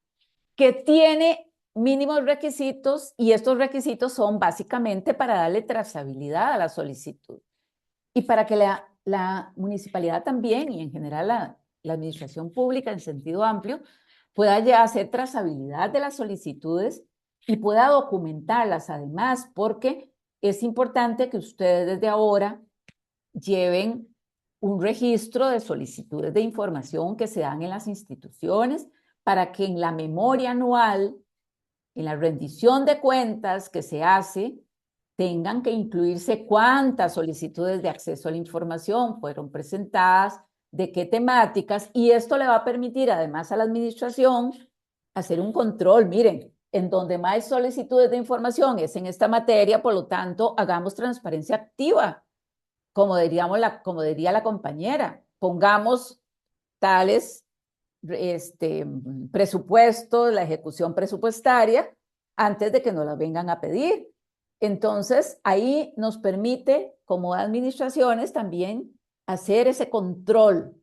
que tiene mínimos requisitos y estos requisitos son básicamente para darle trazabilidad a la solicitud y para que la municipalidad también y en general la administración pública en sentido amplio pueda ya hacer trazabilidad de las solicitudes y pueda documentarlas además, porque es importante que ustedes desde ahora lleven un registro de solicitudes de información que se dan en las instituciones para que en la memoria anual, en la rendición de cuentas que se hace, tengan que incluirse cuántas solicitudes de acceso a la información fueron presentadas, de qué temáticas, y esto le va a permitir además a la administración hacer un control. Miren, en donde más solicitudes de información es en esta materia, por lo tanto, hagamos transparencia activa, como diría la compañera, pongamos tales presupuestos, la ejecución presupuestaria, antes de que nos la vengan a pedir. Entonces, ahí nos permite, como administraciones, también hacer ese control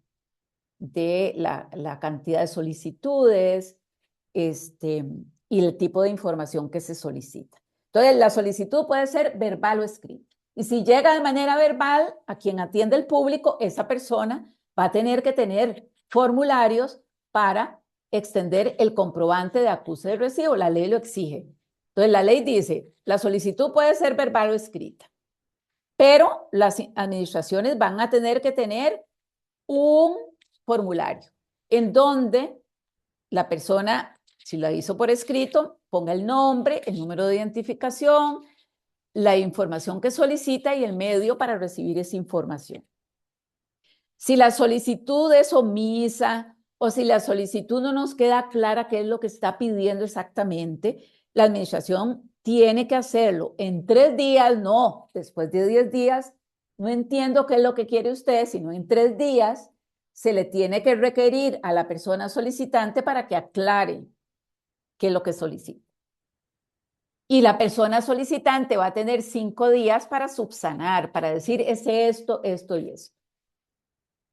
de la cantidad de solicitudes y el tipo de información que se solicita. Entonces, la solicitud puede ser verbal o escrita. Y si llega de manera verbal, a quien atiende el público, esa persona va a tener que tener formularios para extender el comprobante de acuse de recibo. La ley lo exige. Entonces, la ley dice, la solicitud puede ser verbal o escrita, pero las administraciones van a tener que tener un formulario en donde la persona, si la hizo por escrito, ponga el nombre, el número de identificación, la información que solicita y el medio para recibir esa información. Si la solicitud es omisa o si la solicitud no nos queda clara qué es lo que está pidiendo exactamente, la administración tiene que hacerlo en 3 días, no después de 10 días. No entiendo qué es lo que quiere usted, sino en 3 días se le tiene que requerir a la persona solicitante para que aclare qué es lo que solicita. Y la persona solicitante va a tener 5 días para subsanar, para decir es esto, esto y esto.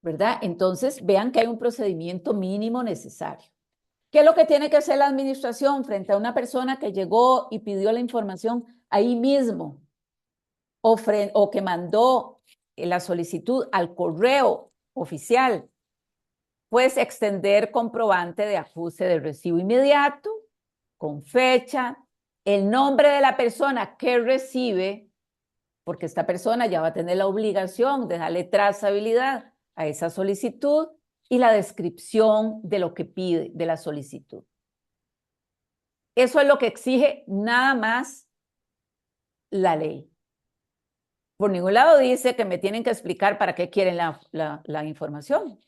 ¿Verdad? Entonces, vean que hay un procedimiento mínimo necesario. ¿Qué es lo que tiene que hacer la administración frente a una persona que llegó y pidió la información ahí mismo o que mandó la solicitud al correo oficial? Pues extender comprobante de acuse de recibo inmediato, con fecha, el nombre de la persona que recibe, porque esta persona ya va a tener la obligación de darle trazabilidad a esa solicitud y la descripción de lo que pide de la solicitud. Eso es lo que exige nada más la ley. Por ningún lado dice que me tienen que explicar para qué quieren la información.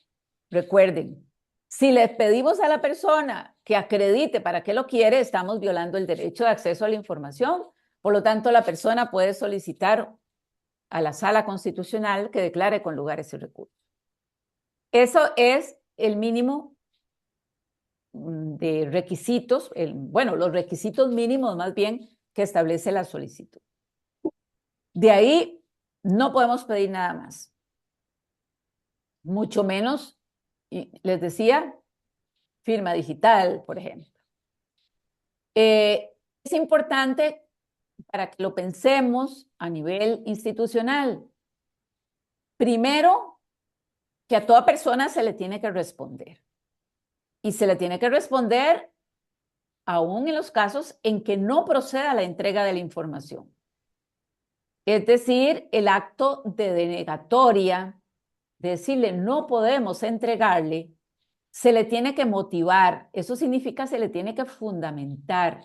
Recuerden, si le pedimos a la persona que acredite para qué lo quiere, estamos violando el derecho de acceso a la información. Por lo tanto, la persona puede solicitar a la Sala Constitucional que declare con lugar ese recurso. Eso es el mínimo de requisitos, bueno, los requisitos mínimos más bien que establece la solicitud. De ahí no podemos pedir nada más. Mucho menos, y les decía, firma digital, por ejemplo. Es importante para que lo pensemos a nivel institucional. Primero, que a toda persona se le tiene que responder. Y se le tiene que responder aún en los casos en que no proceda la entrega de la información. Es decir, el acto de denegatoria, de decirle no podemos entregarle, se le tiene que motivar. Eso significa se le tiene que fundamentar.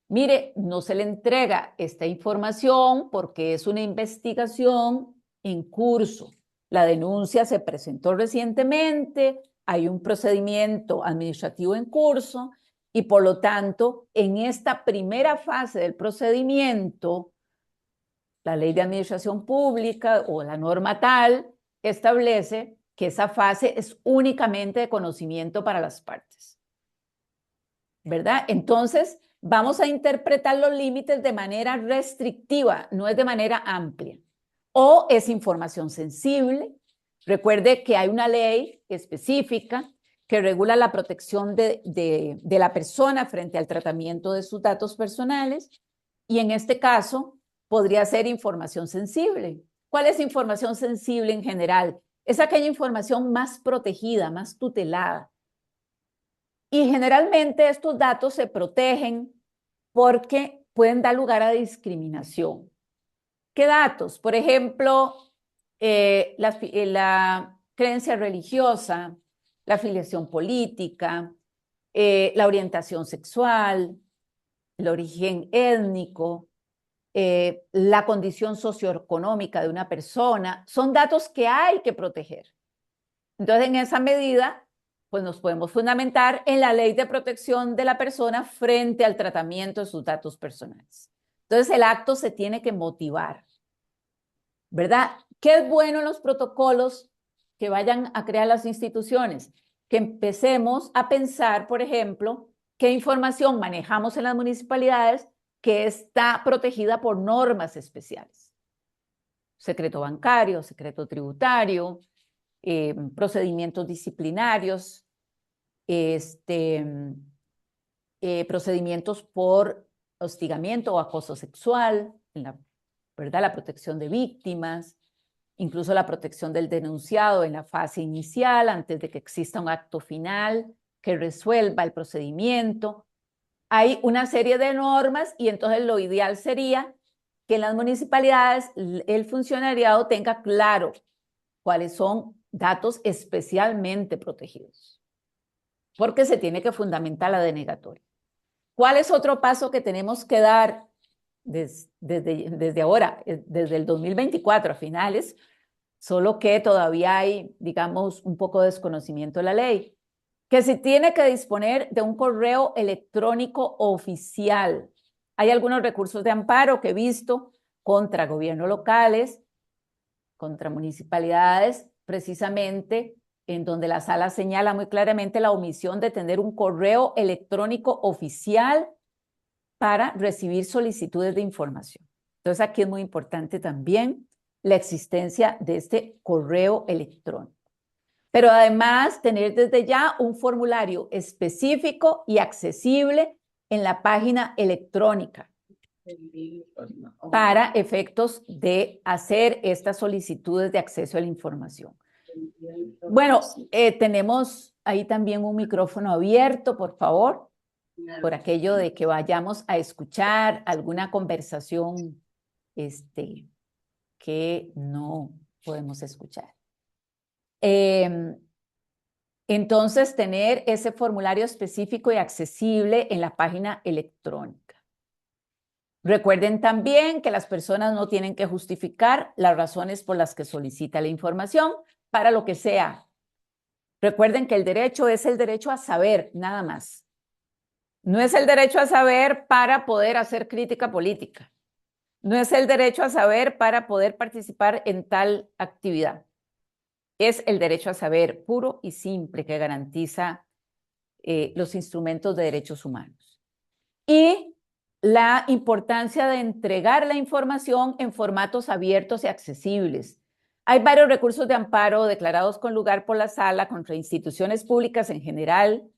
Mire, no se le entrega esta información porque es una investigación en curso. La denuncia se presentó recientemente, hay un procedimiento administrativo en curso y por lo tanto, en esta primera fase del procedimiento, la ley de administración pública o la norma tal establece que esa fase es únicamente de conocimiento para las partes. ¿Verdad? Entonces, vamos a interpretar los límites de manera restrictiva, no es de manera amplia. O es información sensible. Recuerde que hay una ley específica que regula la protección de la persona frente al tratamiento de sus datos personales y en este caso podría ser información sensible. ¿Cuál es información sensible en general? Es aquella información más protegida, más tutelada. Y generalmente estos datos se protegen porque pueden dar lugar a discriminación. ¿Qué datos? Por ejemplo, la creencia religiosa, la afiliación política, la orientación sexual, el origen étnico, la condición socioeconómica de una persona, son datos que hay que proteger. Entonces, en esa medida, pues nos podemos fundamentar en la ley de protección de la persona frente al tratamiento de sus datos personales. Entonces, el acto se tiene que motivar, ¿verdad? ¿Qué es bueno en los protocolos que vayan a crear las instituciones? Que empecemos a pensar, por ejemplo, qué información manejamos en las municipalidades que está protegida por normas especiales. Secreto bancario, secreto tributario, procedimientos disciplinarios, procedimientos por hostigamiento o acoso sexual, ¿verdad? La protección de víctimas, incluso la protección del denunciado en la fase inicial, antes de que exista un acto final que resuelva el procedimiento. Hay una serie de normas y entonces lo ideal sería que en las municipalidades el funcionariado tenga claro cuáles son datos especialmente protegidos, porque se tiene que fundamentar la denegatoria. ¿Cuál es otro paso que tenemos que dar desde ahora, desde el 2024 a finales? Solo que todavía hay, digamos, un poco de desconocimiento de la ley, que se tiene que disponer de un correo electrónico oficial. Hay algunos recursos de amparo que he visto contra gobiernos locales, contra municipalidades, precisamente en donde la sala señala muy claramente la omisión de tener un correo electrónico oficial para recibir solicitudes de información. Entonces aquí es muy importante también la existencia de este correo electrónico. Pero además tener desde ya un formulario específico y accesible en la página electrónica para efectos de hacer estas solicitudes de acceso a la información. Bueno, tenemos ahí también un micrófono abierto, por favor, por aquello de que vayamos a escuchar alguna conversación que no podemos escuchar. Entonces, tener ese formulario específico y accesible en la página electrónica. Recuerden también que las personas no tienen que justificar las razones por las que solicita la información para lo que sea. Recuerden que el derecho es el derecho a saber, nada más. No es el derecho a saber para poder hacer crítica política. No es el derecho a saber para poder participar en tal actividad. Es el derecho a saber puro y simple que garantiza los instrumentos de derechos humanos. Y la importancia de entregar la información en formatos abiertos y accesibles. Hay varios recursos de amparo declarados con lugar por la sala contra instituciones públicas en general,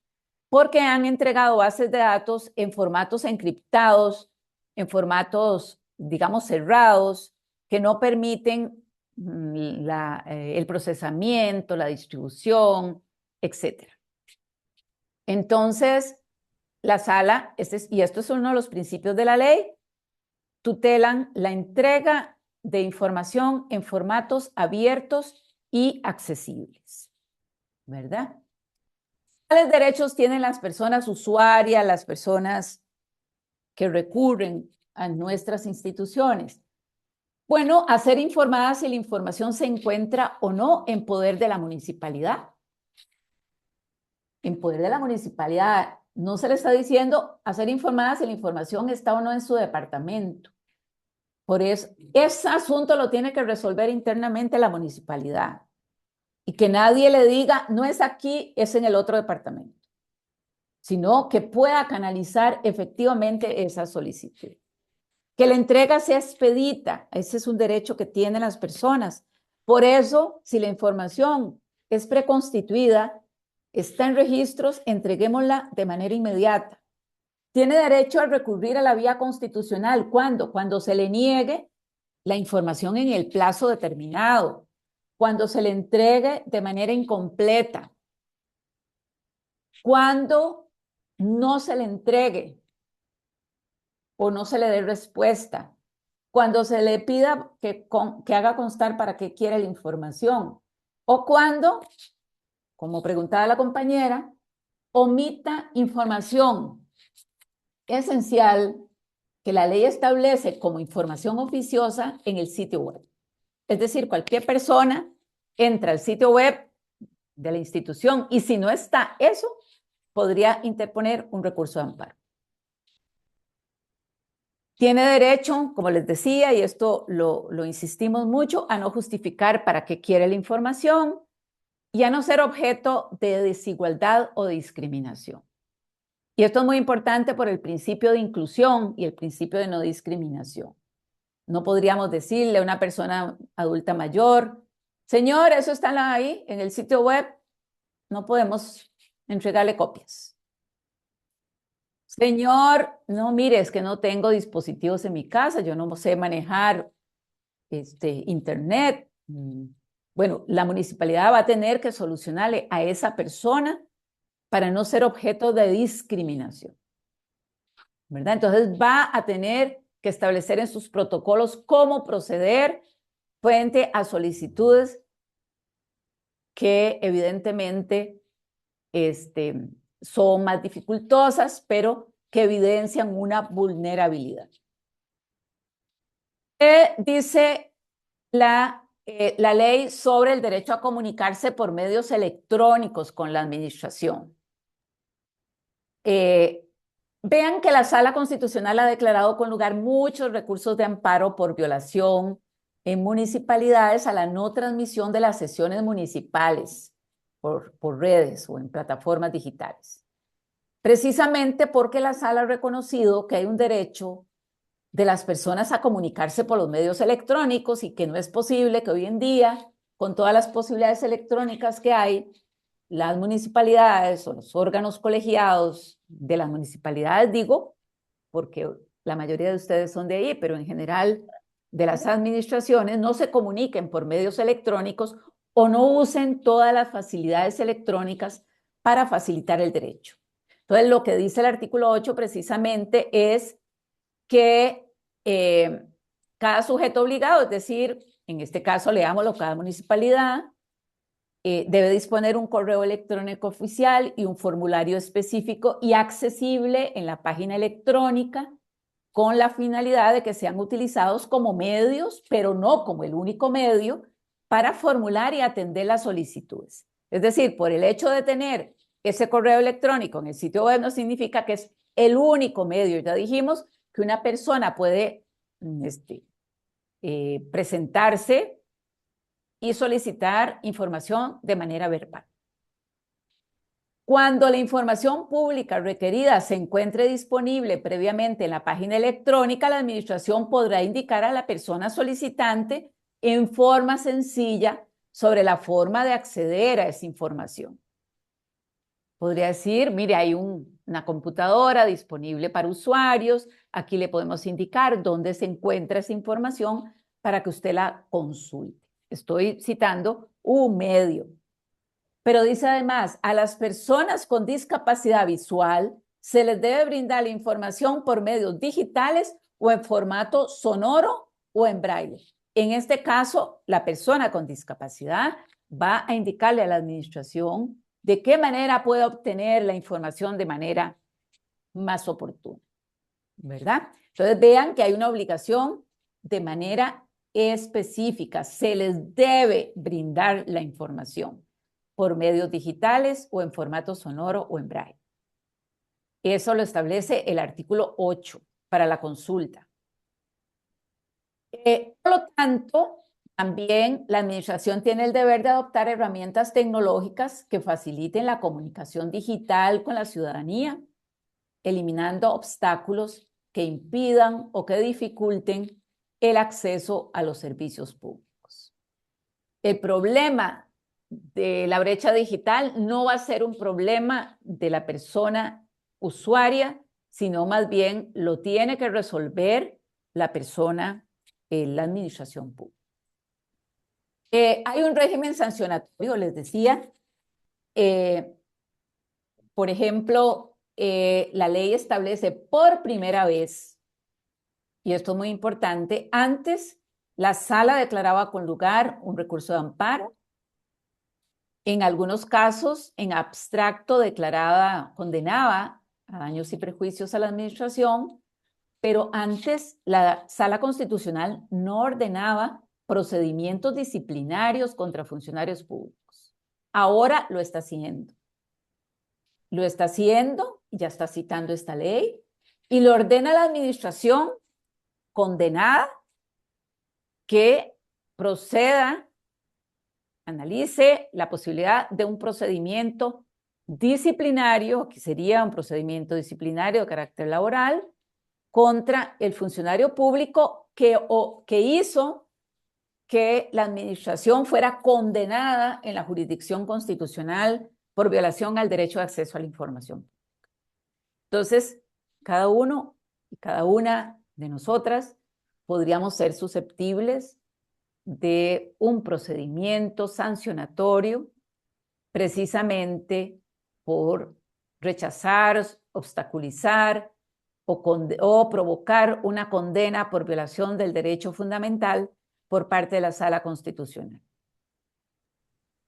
porque han entregado bases de datos en formatos encriptados, en formatos, digamos, cerrados, que no permiten el procesamiento, la distribución, etc. Entonces, la sala, y esto es uno de los principios de la ley, tutelan la entrega de información en formatos abiertos y accesibles, ¿verdad? ¿Cuáles derechos tienen las personas usuarias, las personas que recurren a nuestras instituciones? Bueno, a ser informadas si la información se encuentra o no en poder de la municipalidad. En poder de la municipalidad. No se le está diciendo a ser informadas si la información está o no en su departamento. Por eso, ese asunto lo tiene que resolver internamente la municipalidad. Y que nadie le diga, no es aquí, es en el otro departamento. Sino que pueda canalizar efectivamente esa solicitud. Que la entrega sea expedita, ese es un derecho que tienen las personas. Por eso, si la información es preconstituida, está en registros, entreguémosla de manera inmediata. Tiene derecho a recurrir a la vía constitucional. ¿Cuándo? Cuando se le niegue la información en el plazo determinado, cuando se le entregue de manera incompleta, cuando no se le entregue o no se le dé respuesta, cuando se le pida que haga constar para qué quiere la información, o cuando, como preguntaba la compañera, omita información esencial que la ley establece como información oficiosa en el sitio web. Es decir, cualquier persona entra al sitio web de la institución y si no está eso, podría interponer un recurso de amparo. Tiene derecho, como les decía, y esto lo insistimos mucho, a no justificar para qué quiere la información y a no ser objeto de desigualdad o discriminación. Y esto es muy importante por el principio de inclusión y el principio de no discriminación. No podríamos decirle a una persona adulta mayor, señor, eso está ahí en el sitio web, no podemos entregarle copias. Señor, no, mire, es que no tengo dispositivos en mi casa, yo no sé manejar internet. Bueno, la municipalidad va a tener que solucionarle a esa persona para no ser objeto de discriminación, ¿verdad? Entonces va a tener que establecer en sus protocolos cómo proceder frente a solicitudes que evidentemente son más dificultosas, pero que evidencian una vulnerabilidad. Dice la ley sobre el derecho a comunicarse por medios electrónicos con la administración. Vean que la Sala Constitucional ha declarado con lugar muchos recursos de amparo por violación en municipalidades a la no transmisión de las sesiones municipales por redes o en plataformas digitales. Precisamente porque la Sala ha reconocido que hay un derecho de las personas a comunicarse por los medios electrónicos y que no es posible que hoy en día, con todas las posibilidades electrónicas que hay, las municipalidades o los órganos colegiados de las municipalidades, digo, porque la mayoría de ustedes son de ahí, pero en general de las administraciones, no se comuniquen por medios electrónicos o no usen todas las facilidades electrónicas para facilitar el derecho. Entonces, lo que dice el artículo 8 precisamente es que cada sujeto obligado, es decir, en este caso, leámoslo, cada municipalidad, debe disponer un correo electrónico oficial y un formulario específico y accesible en la página electrónica con la finalidad de que sean utilizados como medios, pero no como el único medio para formular y atender las solicitudes. Es decir, por el hecho de tener ese correo electrónico en el sitio web no significa que es el único medio. Ya dijimos que una persona puede presentarse y solicitar información de manera verbal. Cuando la información pública requerida se encuentre disponible previamente en la página electrónica, la administración podrá indicar a la persona solicitante en forma sencilla sobre la forma de acceder a esa información. Podría decir, mire, hay una computadora disponible para usuarios, aquí le podemos indicar dónde se encuentra esa información para que usted la consulte. Estoy citando un medio. Pero dice además, a las personas con discapacidad visual se les debe brindar la información por medios digitales o en formato sonoro o en braille. En este caso, la persona con discapacidad va a indicarle a la administración de qué manera puede obtener la información de manera más oportuna, ¿verdad? Entonces vean que hay una obligación de manera específica. Se les debe brindar la información por medios digitales o en formato sonoro o en braille. Eso lo establece el artículo 8 para la consulta. Por lo tanto, también la administración tiene el deber de adoptar herramientas tecnológicas que faciliten la comunicación digital con la ciudadanía, eliminando obstáculos que impidan o que dificulten el acceso a los servicios públicos. El problema de la brecha digital no va a ser un problema de la persona usuaria, sino más bien lo tiene que resolver la persona, la administración pública. Hay un régimen sancionatorio, les decía. Por ejemplo, la ley establece por primera vez, y esto es muy importante, antes la sala declaraba con lugar un recurso de amparo. En algunos casos, en abstracto, condenaba a daños y perjuicios a la administración, pero antes la Sala Constitucional no ordenaba procedimientos disciplinarios contra funcionarios públicos. Ahora lo está haciendo. Lo está haciendo, ya está citando esta ley, y le ordena a la administración condenada que proceda, analice la posibilidad de un procedimiento disciplinario, que sería un procedimiento disciplinario de carácter laboral, contra el funcionario público que hizo que la administración fuera condenada en la jurisdicción constitucional por violación al derecho de acceso a la información. Entonces, cada uno y cada una de nosotras podríamos ser susceptibles de un procedimiento sancionatorio precisamente por rechazar, obstaculizar o provocar una condena por violación del derecho fundamental por parte de la Sala Constitucional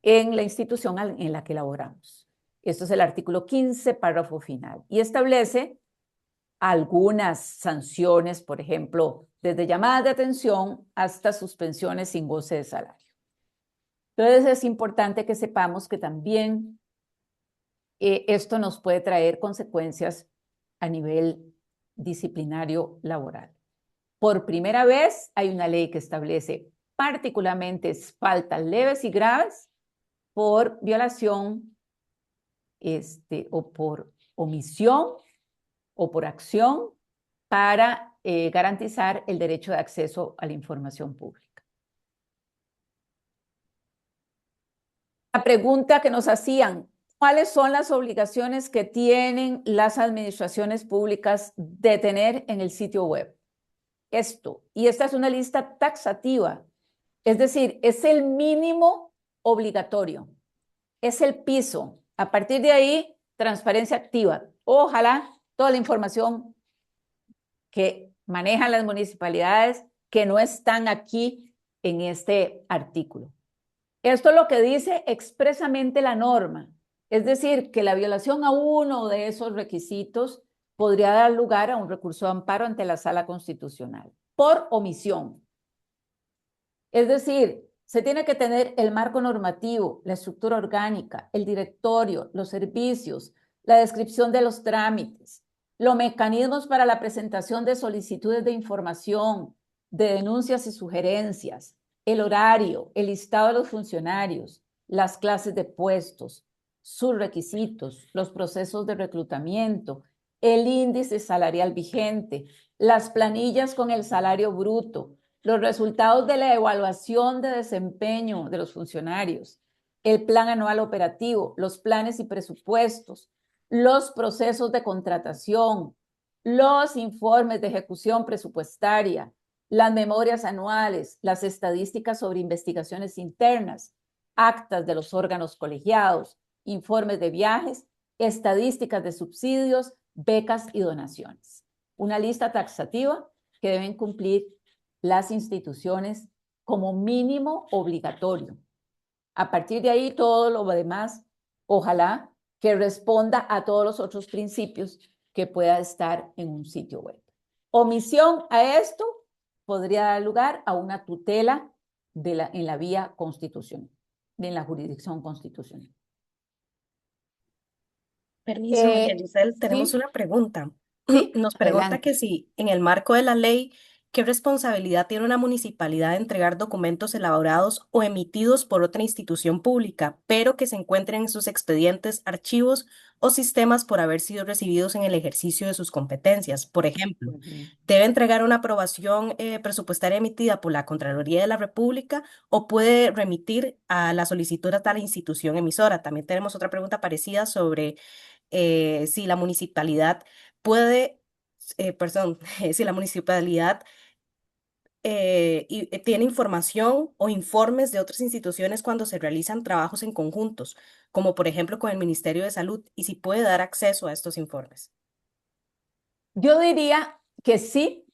en la institución en la que laboramos. Esto es el artículo 15, párrafo final, y establece algunas sanciones, por ejemplo, desde llamadas de atención hasta suspensiones sin goce de salario. Entonces es importante que sepamos que también esto nos puede traer consecuencias a nivel disciplinario laboral. Por primera vez hay una ley que establece particularmente faltas leves y graves por violación o por omisión o por acción para garantizar el derecho de acceso a la información pública. La pregunta que nos hacían, ¿cuáles son las obligaciones que tienen las administraciones públicas de tener en el sitio web? Y esta es una lista taxativa, es decir, es el mínimo obligatorio, es el piso. A partir de ahí, transparencia activa. Ojalá toda la información que manejan las municipalidades que no están aquí en este artículo. Esto es lo que dice expresamente la norma, es decir, que la violación a uno de esos requisitos podría dar lugar a un recurso de amparo ante la Sala Constitucional por omisión. Es decir, se tiene que tener el marco normativo, la estructura orgánica, el directorio, los servicios, la descripción de los trámites, los mecanismos para la presentación de solicitudes de información, de denuncias y sugerencias, el horario, el listado de los funcionarios, las clases de puestos, sus requisitos, los procesos de reclutamiento, el índice salarial vigente, las planillas con el salario bruto, los resultados de la evaluación de desempeño de los funcionarios, el plan anual operativo, los planes y presupuestos, los procesos de contratación, los informes de ejecución presupuestaria, las memorias anuales, las estadísticas sobre investigaciones internas, actas de los órganos colegiados, informes de viajes, estadísticas de subsidios, becas y donaciones. Una lista taxativa que deben cumplir las instituciones como mínimo obligatorio. A partir de ahí, todo lo demás, ojalá que responda a todos los otros principios que pueda estar en un sitio web. Omisión a esto podría dar lugar a una tutela en la vía constitucional, en la jurisdicción constitucional. Permiso, María Giselle, tenemos Sí, una pregunta. sí, Nos pregunta adelante. que si en el marco de la ley, ¿qué responsabilidad tiene una municipalidad de entregar documentos elaborados o emitidos por otra institución pública, pero que se encuentren en sus expedientes, archivos o sistemas por haber sido recibidos en el ejercicio de sus competencias? Por ejemplo, ¿debe entregar una aprobación presupuestaria emitida por la Contraloría de la República o puede remitir a la solicitud a tal institución emisora? También tenemos otra pregunta parecida sobre si la municipalidad puede, perdón, si la municipalidad tiene información o informes de otras instituciones cuando se realizan trabajos en conjuntos, como por ejemplo con el Ministerio de Salud, y si puede dar acceso a estos informes. Yo diría que sí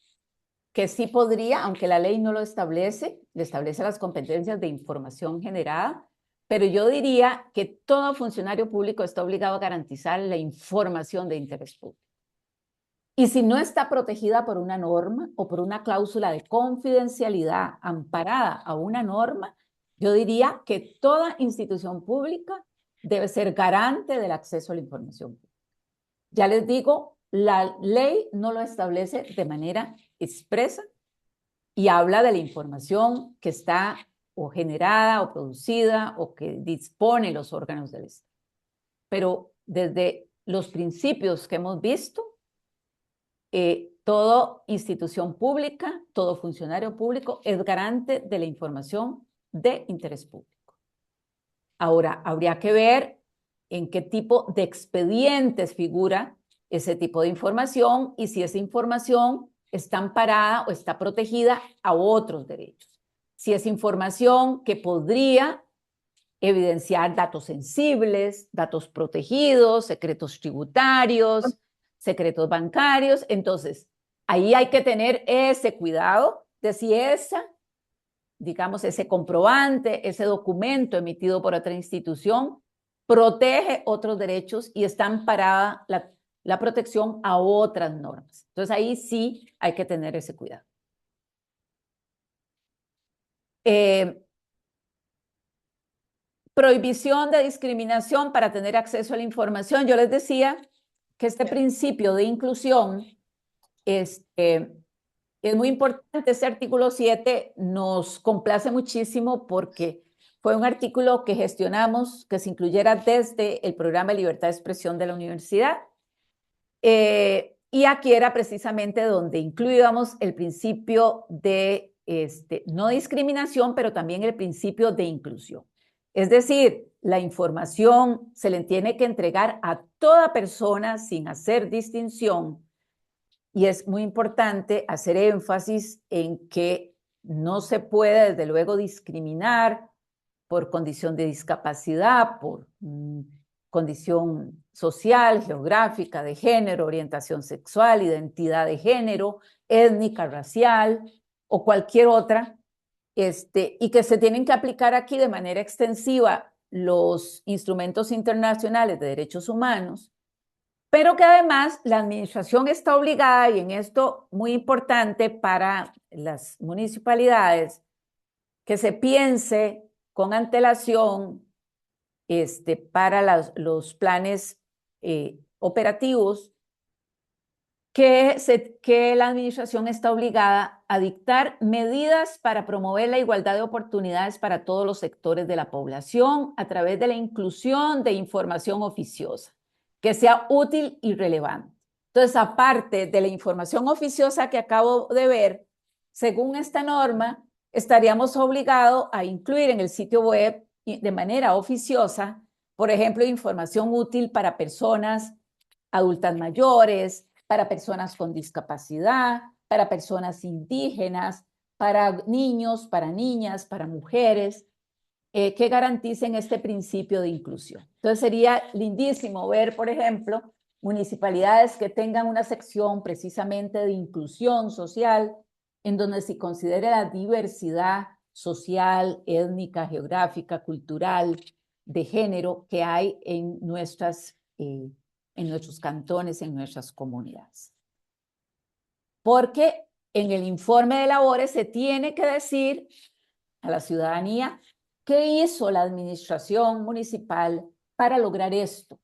podría, aunque la ley no lo establece, le establece las competencias de información generada, pero yo diría que todo funcionario público está obligado a garantizar la información de interés público. Y si no está protegida por una norma o por una cláusula de confidencialidad amparada a una norma, yo diría que toda institución pública debe ser garante del acceso a la información pública. Ya les digo, la ley no lo establece de manera expresa y habla de la información que está o generada o producida o que disponen los órganos del Estado. Pero desde los principios que hemos visto, toda institución pública, todo funcionario público es garante de la información de interés público. Ahora, habría que ver en qué tipo de expedientes figura ese tipo de información y si esa información está amparada o está protegida a otros derechos. Si es información que podría evidenciar datos sensibles, datos protegidos, secretos tributarios, secretos bancarios. Entonces, ahí hay que tener ese cuidado de si esa, digamos, ese comprobante, ese documento emitido por otra institución, protege otros derechos y está amparada la protección a otras normas. Entonces, ahí sí hay que tener ese cuidado. Prohibición de discriminación para tener acceso a la información. Yo les decía que este principio de inclusión es muy importante. Este artículo 7 nos complace muchísimo porque fue un artículo que gestionamos que se incluyera desde el programa de libertad de expresión de la universidad. Y aquí era precisamente donde incluíamos el principio de no discriminación, pero también el principio de inclusión. Es decir, la información se le tiene que entregar a toda persona sin hacer distinción. Y es muy importante hacer énfasis en que no se puede, desde luego, discriminar por condición de discapacidad, por condición social, geográfica, de género, orientación sexual, identidad de género, étnica, racial o cualquier otra, y que se tienen que aplicar aquí de manera extensiva los instrumentos internacionales de derechos humanos, pero que además la administración está obligada, y en esto muy importante para las municipalidades, que se piense con antelación para los planes operativos, que la administración está obligada a dictar medidas para promover la igualdad de oportunidades para todos los sectores de la población a través de la inclusión de información oficiosa, que sea útil y relevante. Entonces, aparte de la información oficiosa que acabo de ver, según esta norma, estaríamos obligados a incluir en el sitio web de manera oficiosa, por ejemplo, información útil para personas adultas mayores, para personas con discapacidad, para personas indígenas, para niños, para niñas, para mujeres, que garanticen este principio de inclusión. Entonces sería lindísimo ver, por ejemplo, municipalidades que tengan una sección precisamente de inclusión social, en donde se considere la diversidad social, étnica, geográfica, cultural, de género que hay en nuestros cantones, en nuestras comunidades. Porque en el informe de labores se tiene que decir a la ciudadanía qué hizo la administración municipal para lograr esto.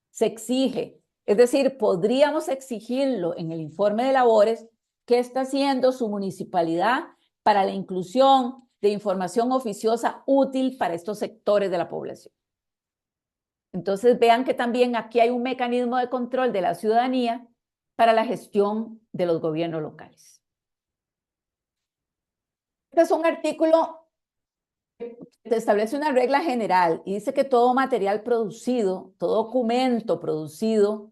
Se exige, es decir, podríamos exigirlo en el informe de labores, qué está haciendo su municipalidad para la inclusión de información oficiosa útil para estos sectores de la población. Entonces vean que también aquí hay un mecanismo de control de la ciudadanía para la gestión de los gobiernos locales. Este es un artículo que establece una regla general y dice que todo material producido, todo documento producido,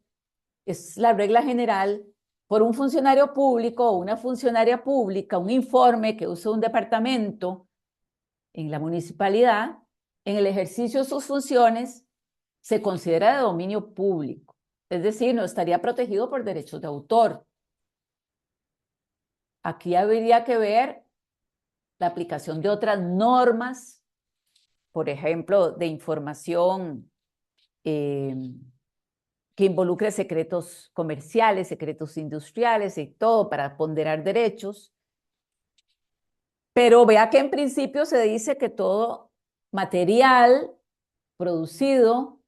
es la regla general por un funcionario público o una funcionaria pública, un informe que usa un departamento en la municipalidad, en el ejercicio de sus funciones, se considera de dominio público, es decir, no estaría protegido por derechos de autor. Aquí habría que ver la aplicación de otras normas, por ejemplo, de información que involucre secretos comerciales, secretos industriales y todo para ponderar derechos. Pero vea que en principio se dice que todo material producido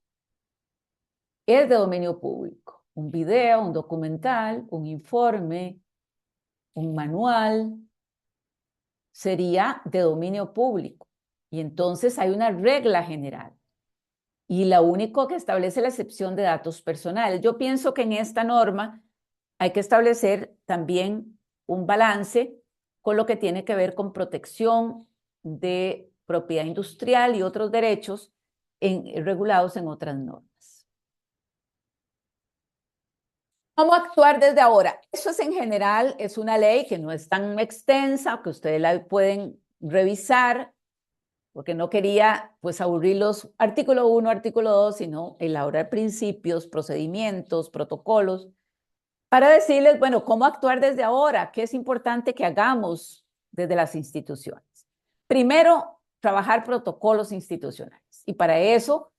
es de dominio público. Un video, un documental, un informe, un manual, sería de dominio público. Y entonces hay una regla general. y lo único que establece la excepción de datos personales. Yo pienso que en esta norma hay que establecer también un balance con lo que tiene que ver con protección de propiedad industrial y otros derechos regulados en otras normas. ¿Cómo actuar desde ahora? Eso es en general, es una ley que no es tan extensa, que ustedes la pueden revisar, porque no quería pues aburrirlos artículo 1, artículo 2, sino elaborar principios, procedimientos, protocolos, para decirles, bueno, cómo actuar desde ahora, qué es importante que hagamos desde las instituciones. Primero, trabajar protocolos institucionales. Y para eso,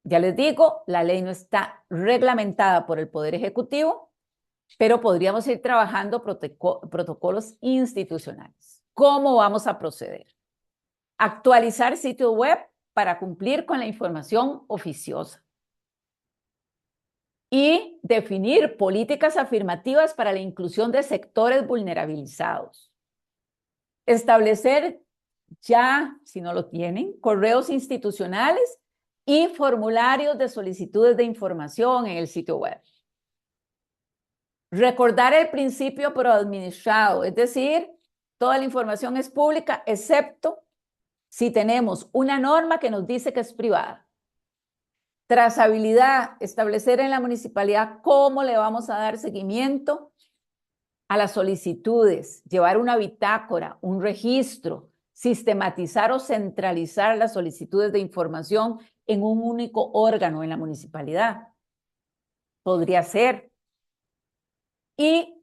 ya les digo, la ley no está reglamentada por el Poder Ejecutivo, pero podríamos ir trabajando protocolos institucionales. ¿Cómo vamos a proceder? Actualizar sitio web para cumplir con la información oficiosa. Y definir políticas afirmativas para la inclusión de sectores vulnerabilizados. Establecer ya, si no lo tienen, correos institucionales y formularios de solicitudes de información en el sitio web. Recordar el principio proadministrado, es decir, toda la información es pública, excepto si tenemos una norma que nos dice que es privada. Trazabilidad, establecer en la municipalidad cómo le vamos a dar seguimiento a las solicitudes, llevar una bitácora, un registro, sistematizar o centralizar las solicitudes de información en un único órgano en la municipalidad. Podría ser. Y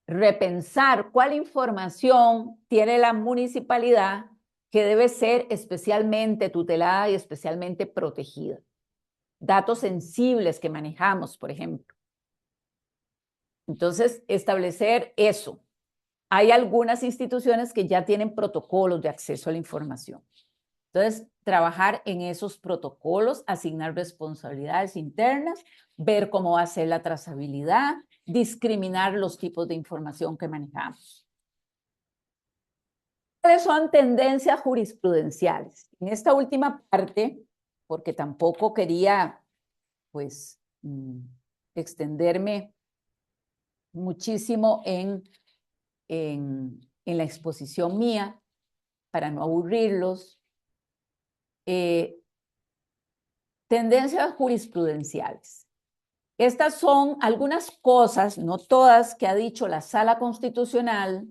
repensar cuál información tiene la municipalidad que debe ser especialmente tutelada y especialmente protegida. Datos sensibles que manejamos, por ejemplo. Entonces, establecer eso. Hay algunas instituciones que ya tienen protocolos de acceso a la información. Entonces, trabajar en esos protocolos, asignar responsabilidades internas, ver cómo va a ser la trazabilidad, discriminar los tipos de información que manejamos. ¿Cuáles son tendencias jurisprudenciales? En esta última parte, porque tampoco quería, pues, extenderme muchísimo en la exposición mía, para no aburrirlos. Tendencias jurisprudenciales. Estas son algunas cosas, no todas, que ha dicho la Sala Constitucional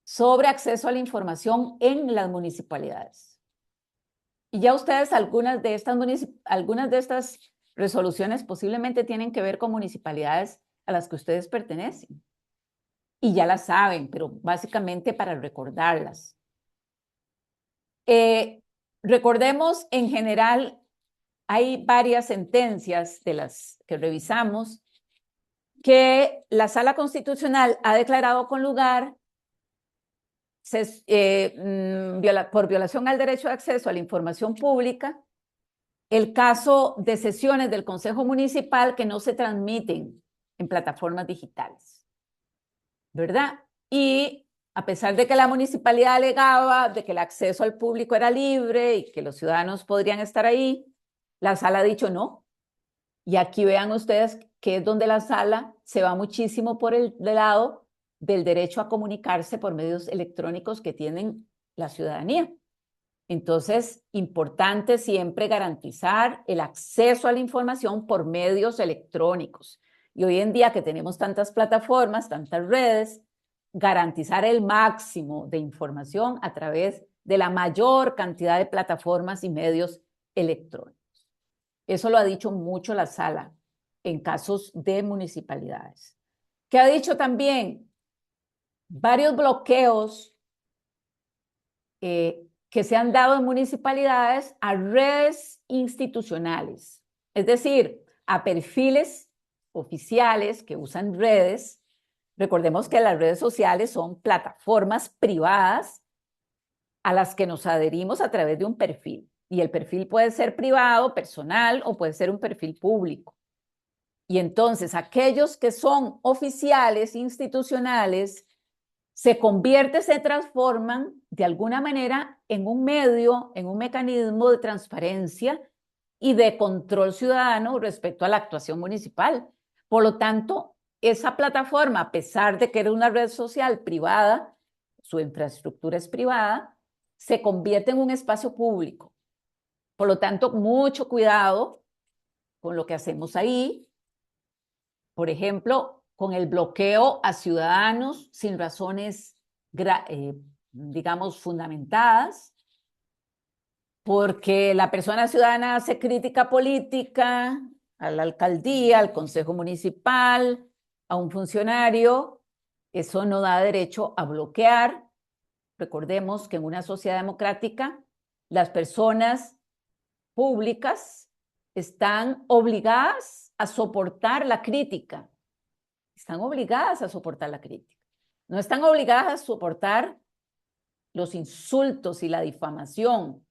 sobre acceso a la información en las municipalidades. Y ya ustedes, algunas de estas resoluciones posiblemente tienen que ver con municipalidades a las que ustedes pertenecen. Y ya las saben, pero básicamente para recordarlas. Recordemos, en general, hay varias sentencias de las que revisamos que la Sala Constitucional ha declarado con lugar por violación al derecho de acceso a la información pública, el caso de sesiones del Consejo Municipal que no se transmiten en plataformas digitales, ¿verdad? Y a pesar de que la municipalidad alegaba de que el acceso al público era libre y que los ciudadanos podrían estar ahí, la Sala ha dicho no. Y aquí vean ustedes que es donde la Sala se va muchísimo por el lado del derecho a comunicarse por medios electrónicos que tienen la ciudadanía. Entonces, importante siempre garantizar el acceso a la información por medios electrónicos. Y hoy en día que tenemos tantas plataformas, tantas redes, garantizar el máximo de información a través de la mayor cantidad de plataformas y medios electrónicos. Eso lo ha dicho mucho la Sala en casos de municipalidades. ¿Qué ha dicho también? Varios bloqueos que se han dado en municipalidades a redes institucionales, es decir, a perfiles oficiales que usan redes. Recordemos que las redes sociales son plataformas privadas a las que nos adherimos a través de un perfil. Y el perfil puede ser privado, personal, o puede ser un perfil público. Y entonces aquellos que son oficiales, institucionales, se convierte, se transforman de alguna manera en un medio, en un mecanismo de transparencia y de control ciudadano respecto a la actuación municipal. Por lo tanto, esa plataforma, a pesar de que era una red social privada, su infraestructura es privada, se convierte en un espacio público. Por lo tanto, mucho cuidado con lo que hacemos ahí. Por ejemplo, con el bloqueo a ciudadanos sin razones, digamos, fundamentadas, porque la persona ciudadana hace crítica política a la alcaldía, al consejo municipal, a un funcionario, eso no da derecho a bloquear. Recordemos que en una sociedad democrática, las personas públicas están obligadas a soportar la crítica. Están obligadas a soportar la crítica. No están obligadas a soportar los insultos y la difamación.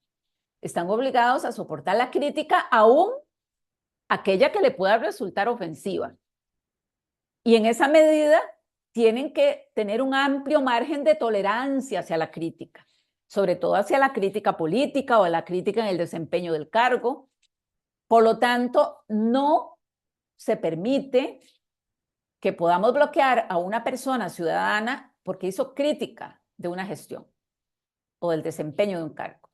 Están obligados a soportar la crítica, aún aquella que le pueda resultar ofensiva. Y en esa medida tienen que tener un amplio margen de tolerancia hacia la crítica, sobre todo hacia la crítica política o la crítica en el desempeño del cargo. Por lo tanto, no se permite que podamos bloquear a una persona ciudadana porque hizo crítica de una gestión o del desempeño de un cargo.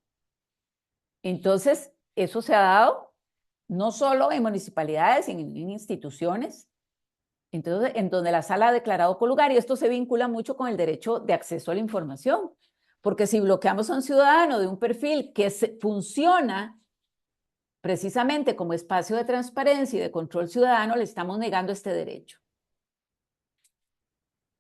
Entonces, eso se ha dado no solo en municipalidades, en instituciones, entonces, en donde la sala ha declarado colugar, y esto se vincula mucho con el derecho de acceso a la información, porque si bloqueamos a un ciudadano de un perfil que funciona precisamente como espacio de transparencia y de control ciudadano, le estamos negando este derecho.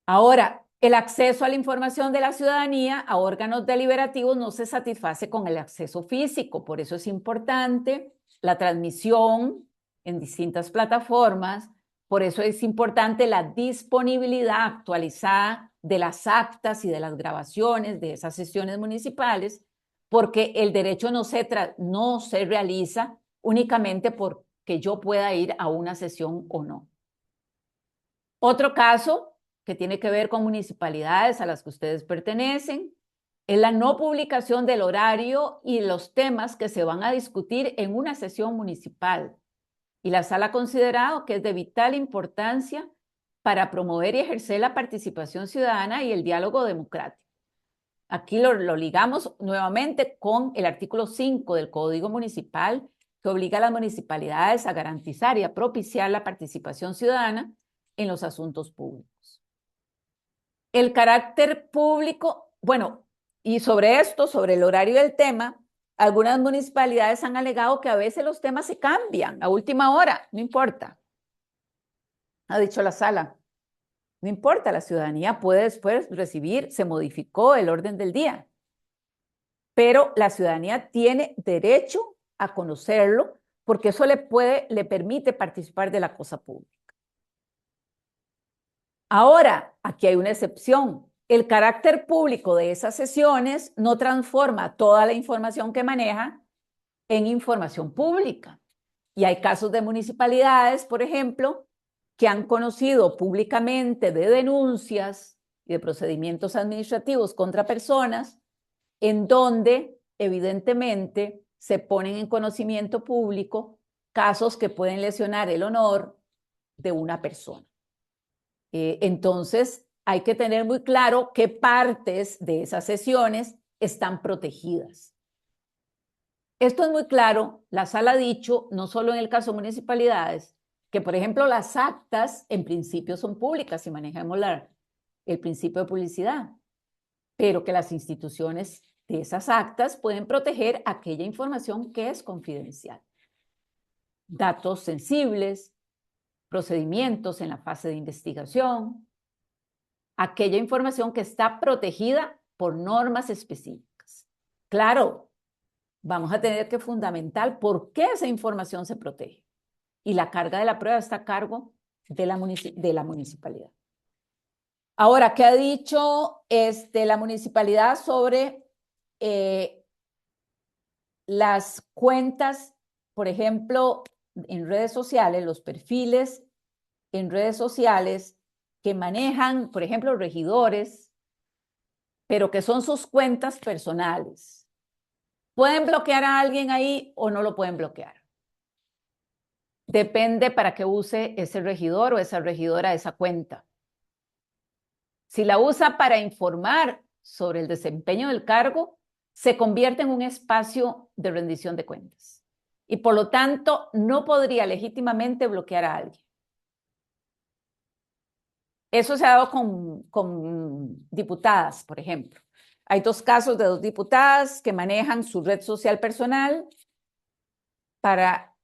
Ahora, el acceso a la información de la ciudadanía a órganos deliberativos no se satisface con el acceso físico, por eso es importante la transmisión en distintas plataformas, por eso es importante la disponibilidad actualizada de las actas y de las grabaciones de esas sesiones municipales, porque el derecho no se realiza únicamente porque yo pueda ir a una sesión o no. Otro caso que tiene que ver con municipalidades a las que ustedes pertenecen, es la no publicación del horario y los temas que se van a discutir en una sesión municipal. Y la sala ha considerado que es de vital importancia para promover y ejercer la participación ciudadana y el diálogo democrático. Aquí lo ligamos nuevamente con el artículo 5 del Código Municipal, que obliga a las municipalidades a garantizar y a propiciar la participación ciudadana en los asuntos públicos. El carácter público, bueno, y sobre esto, sobre el horario del tema, algunas municipalidades han alegado que a veces los temas se cambian a última hora, no importa. Ha dicho la sala, no importa, la ciudadanía puede después recibir, se modificó el orden del día, pero la ciudadanía tiene derecho a conocerlo porque eso le permite participar de la cosa pública. Ahora, aquí hay una excepción. El carácter público de esas sesiones no transforma toda la información que maneja en información pública. Y hay casos de municipalidades, por ejemplo, que han conocido públicamente de denuncias y de procedimientos administrativos contra personas en donde evidentemente se ponen en conocimiento público casos que pueden lesionar el honor de una persona. Entonces, hay que tener muy claro qué partes de esas sesiones están protegidas. Esto es muy claro, la sala ha dicho, no solo en el caso de municipalidades, que por ejemplo las actas en principio son públicas y manejamos el principio de publicidad, pero que las instituciones de esas actas pueden proteger aquella información que es confidencial. Datos sensibles, procedimientos en la fase de investigación, aquella información que está protegida por normas específicas. Claro, vamos a tener que fundamentar por qué esa información se protege. Y la carga de la prueba está a cargo de la municipalidad. Ahora, ¿qué ha dicho la municipalidad sobre las cuentas, por ejemplo, en redes sociales, los perfiles en redes sociales que manejan, por ejemplo, regidores pero que son sus cuentas personales. ¿Pueden bloquear a alguien ahí o no lo pueden bloquear? Depende para qué use ese regidor o esa regidora esa cuenta. Si la usa para informar sobre el desempeño del cargo, se convierte en un espacio de rendición de cuentas. Y por lo tanto, no podría legítimamente bloquear a alguien. Eso se ha dado con diputadas, por ejemplo. Hay 2 casos de 2 diputadas que manejan su red social personal para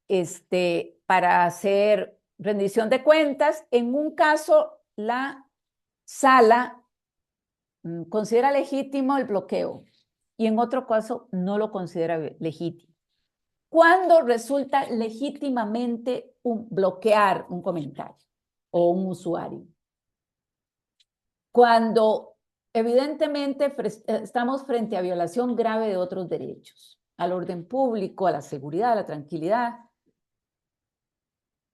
hacer rendición de cuentas. En un caso, la sala considera legítimo el bloqueo y en otro caso no lo considera legítimo. ¿Cuándo resulta legítimamente bloquear un comentario o un usuario? Cuando evidentemente estamos frente a violación grave de otros derechos, al orden público, a la seguridad, a la tranquilidad.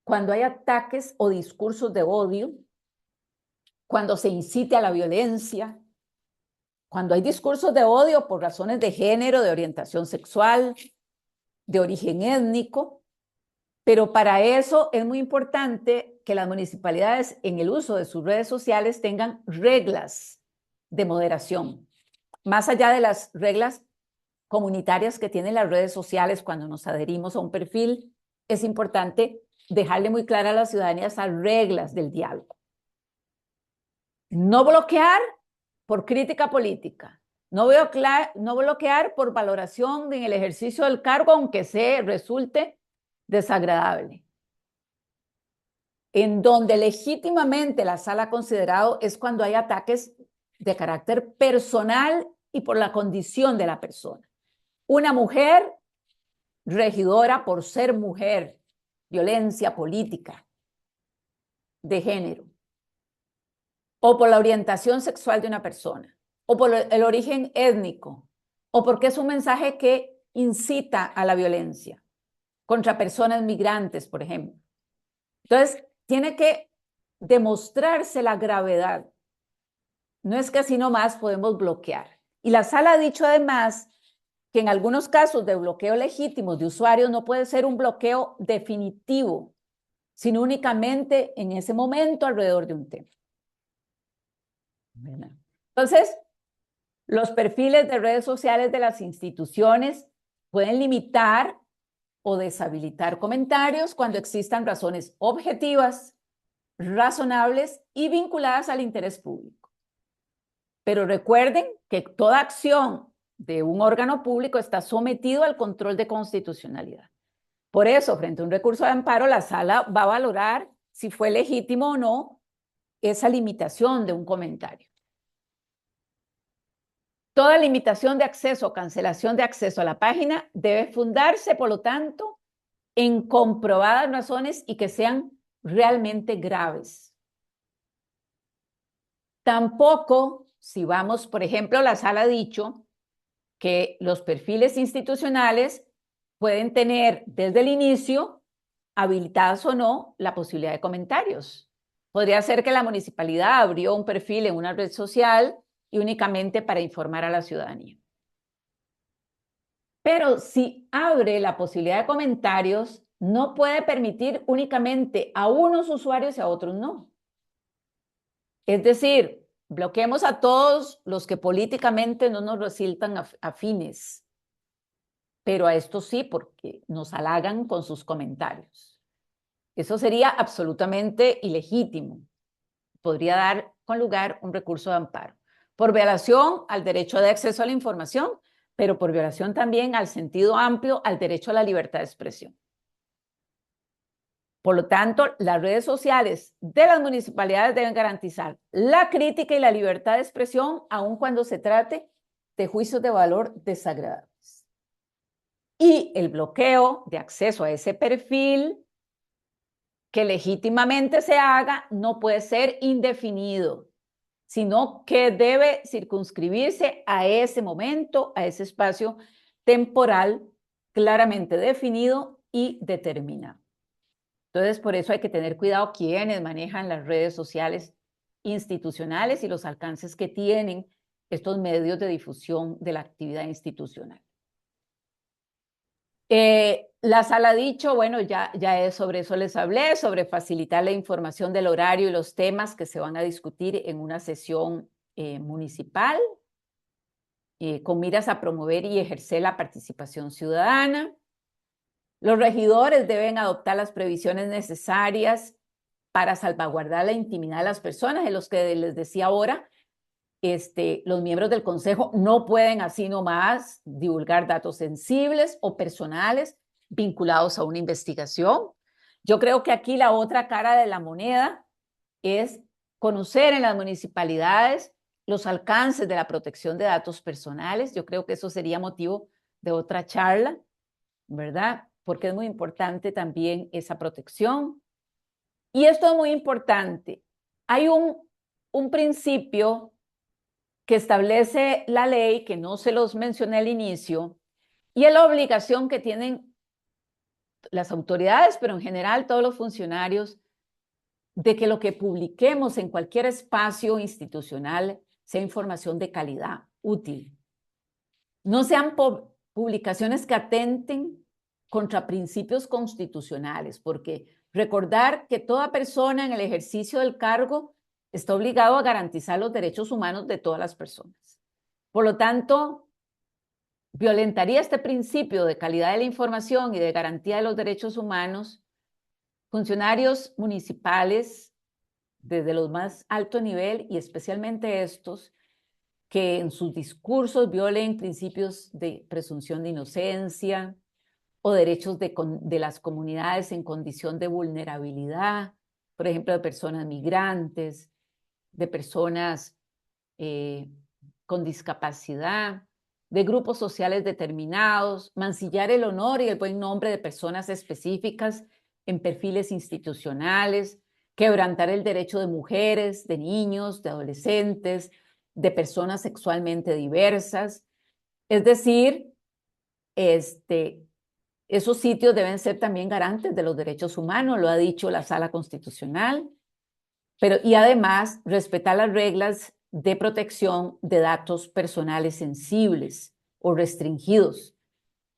Cuando hay ataques o discursos de odio, cuando se incite a la violencia, cuando hay discursos de odio por razones de género, de orientación sexual, de origen étnico, pero para eso es muy importante que las municipalidades en el uso de sus redes sociales tengan reglas de moderación, más allá de las reglas comunitarias que tienen las redes sociales cuando nos adherimos a un perfil. Es importante dejarle muy clara a la ciudadanía esas reglas del diálogo. No bloquear por crítica política, no bloquear por valoración en el ejercicio del cargo, aunque resulte desagradable. En donde legítimamente la sala ha considerado es cuando hay ataques de carácter personal y por la condición de la persona. Una mujer regidora por ser mujer, violencia política de género, o por la orientación sexual de una persona, o por el origen étnico, o porque es un mensaje que incita a la violencia contra personas migrantes, por ejemplo. Entonces, tiene que demostrarse la gravedad. No es que así nomás podemos bloquear. Y la sala ha dicho además que en algunos casos de bloqueo legítimo de usuarios no puede ser un bloqueo definitivo, sino únicamente en ese momento alrededor de un tema. Entonces, los perfiles de redes sociales de las instituciones pueden limitar o deshabilitar comentarios cuando existan razones objetivas, razonables y vinculadas al interés público. Pero recuerden que toda acción de un órgano público está sometido al control de constitucionalidad. Por eso, frente a un recurso de amparo, la sala va a valorar si fue legítimo o no esa limitación de un comentario. Toda limitación de acceso o cancelación de acceso a la página debe fundarse, por lo tanto, en comprobadas razones y que sean realmente graves. Tampoco, si vamos, por ejemplo, la sala ha dicho que los perfiles institucionales pueden tener desde el inicio, habilitadas o no, la posibilidad de comentarios. Podría ser que la municipalidad abrió un perfil en una red social y únicamente para informar a la ciudadanía. Pero si abre la posibilidad de comentarios, no puede permitir únicamente a unos usuarios y a otros no. Es decir, bloqueemos a todos los que políticamente no nos resultan afines, pero a estos sí, porque nos halagan con sus comentarios. Eso sería absolutamente ilegítimo. Podría dar con lugar un recurso de amparo por violación al derecho de acceso a la información, pero por violación también al sentido amplio al derecho a la libertad de expresión. Por lo tanto, las redes sociales de las municipalidades deben garantizar la crítica y la libertad de expresión, aun cuando se trate de juicios de valor desagradables. Y el bloqueo de acceso a ese perfil que legítimamente se haga no puede ser indefinido, sino que debe circunscribirse a ese momento, a ese espacio temporal claramente definido y determinado. Entonces, por eso hay que tener cuidado quienes manejan las redes sociales institucionales y los alcances que tienen estos medios de difusión de la actividad institucional. La sala ha dicho, bueno, ya sobre eso les hablé, sobre facilitar la información del horario y los temas que se van a discutir en una sesión municipal, con miras a promover y ejercer la participación ciudadana. Los regidores deben adoptar las previsiones necesarias para salvaguardar la intimidad de las personas, en los que les decía ahora, los miembros del consejo no pueden así nomás divulgar datos sensibles o personales vinculados a una investigación. Yo creo que aquí la otra cara de la moneda es conocer en las municipalidades los alcances de la protección de datos personales. Yo creo que eso sería motivo de otra charla, ¿verdad? Porque es muy importante también esa protección. Y esto es muy importante. Hay un principio que establece la ley, que no se los mencioné al inicio, y es la obligación que tienen las autoridades, pero en general todos los funcionarios, de que lo que publiquemos en cualquier espacio institucional sea información de calidad, útil. No sean publicaciones que atenten contra principios constitucionales, porque recordar que toda persona en el ejercicio del cargo está obligado a garantizar los derechos humanos de todas las personas. Por lo tanto, violentaría este principio de calidad de la información y de garantía de los derechos humanos funcionarios municipales desde los más alto nivel, y especialmente estos que en sus discursos violen principios de presunción de inocencia o derechos de las comunidades en condición de vulnerabilidad, por ejemplo, de personas migrantes, de personas con discapacidad, de grupos sociales determinados, mancillar el honor y el buen nombre de personas específicas en perfiles institucionales, quebrantar el derecho de mujeres, de niños, de adolescentes, de personas sexualmente diversas. Es decir, esos sitios deben ser también garantes de los derechos humanos, lo ha dicho la Sala Constitucional, y además respetar las reglas de protección de datos personales sensibles o restringidos,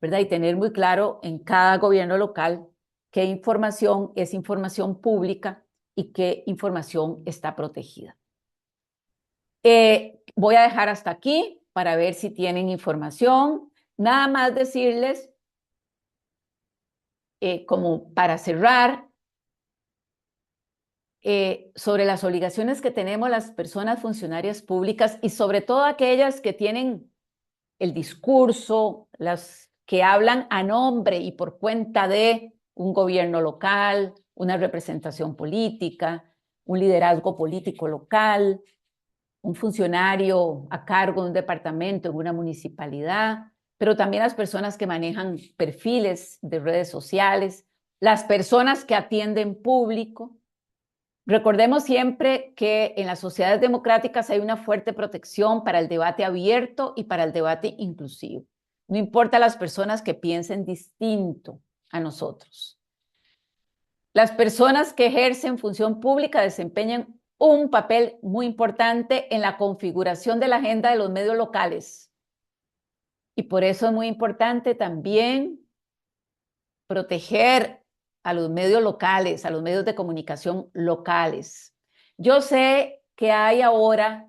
¿verdad? Y tener muy claro en cada gobierno local qué información es información pública y qué información está protegida. Voy a dejar hasta aquí para ver si tienen información. Nada más decirles, como para cerrar, sobre las obligaciones que tenemos las personas funcionarias públicas y sobre todo aquellas que tienen el discurso, las que hablan a nombre y por cuenta de un gobierno local, una representación política, un liderazgo político local, un funcionario a cargo de un departamento en una municipalidad, pero también las personas que manejan perfiles de redes sociales, las personas que atienden público. Recordemos siempre que en las sociedades democráticas hay una fuerte protección para el debate abierto y para el debate inclusivo. No importa las personas que piensen distinto a nosotros. Las personas que ejercen función pública desempeñan un papel muy importante en la configuración de la agenda de los medios locales. Y por eso es muy importante también proteger a los medios locales, a los medios de comunicación locales. Yo sé que hay ahora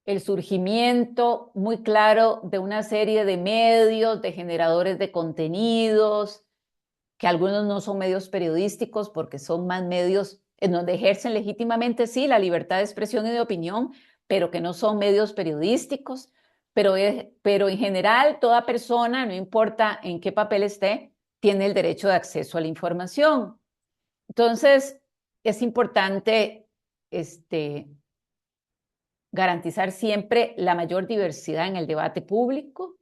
el surgimiento muy claro de una serie de medios, de generadores de contenidos, que algunos no son medios periodísticos porque son más medios en donde ejercen legítimamente, sí, la libertad de expresión y de opinión, pero que no son medios periodísticos. Pero en general, toda persona, no importa en qué papel esté, tiene el derecho de acceso a la información. Entonces, es importante garantizar siempre la mayor diversidad en el debate público,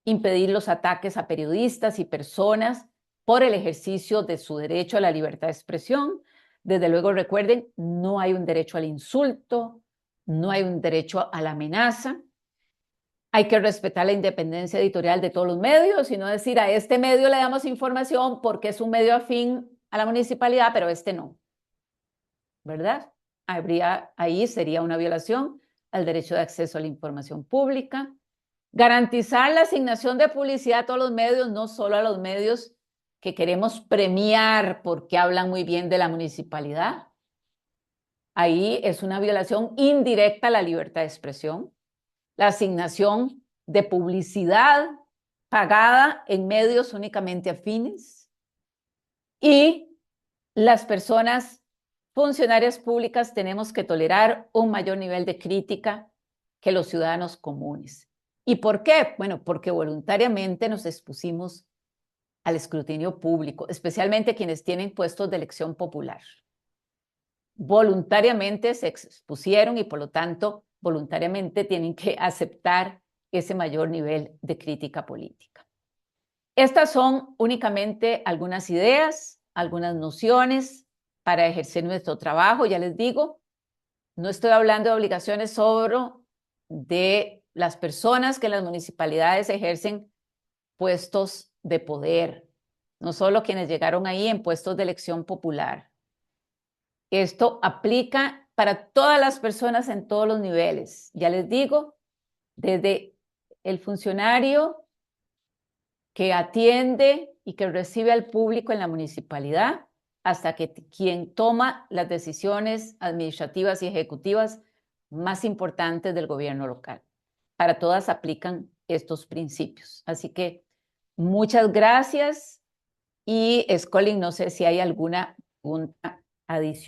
impedir los ataques a periodistas y personas por el ejercicio de su derecho a la libertad de expresión. Desde luego, recuerden, no hay un derecho al insulto, no hay un derecho a la amenaza. Hay que respetar la independencia editorial de todos los medios y no decir a este medio le damos información porque es un medio afín a la municipalidad, pero este no, ¿verdad? Ahí sería una violación al derecho de acceso a la información pública, garantizar la asignación de publicidad a todos los medios, no solo a los medios que queremos premiar porque hablan muy bien de la municipalidad. Ahí es una violación indirecta a la libertad de expresión. La asignación de publicidad pagada en medios únicamente afines. Y las personas funcionarias públicas tenemos que tolerar un mayor nivel de crítica que los ciudadanos comunes. ¿Y por qué? Bueno, porque voluntariamente nos expusimos al escrutinio público, especialmente quienes tienen puestos de elección popular. Voluntariamente se expusieron y por lo tanto voluntariamente tienen que aceptar ese mayor nivel de crítica política. Estas son únicamente algunas ideas, algunas nociones para ejercer nuestro trabajo. Ya les digo, no estoy hablando de obligaciones sobre de las personas que en las municipalidades ejercen puestos de poder, no solo quienes llegaron ahí en puestos de elección popular. Esto aplica para todas las personas en todos los niveles. Ya les digo, desde el funcionario que atiende y que recibe al público en la municipalidad, hasta que quien toma las decisiones administrativas y ejecutivas más importantes del gobierno local. Para todas aplican estos principios. Así que muchas gracias y Escolín, no sé si hay alguna pregunta adicional.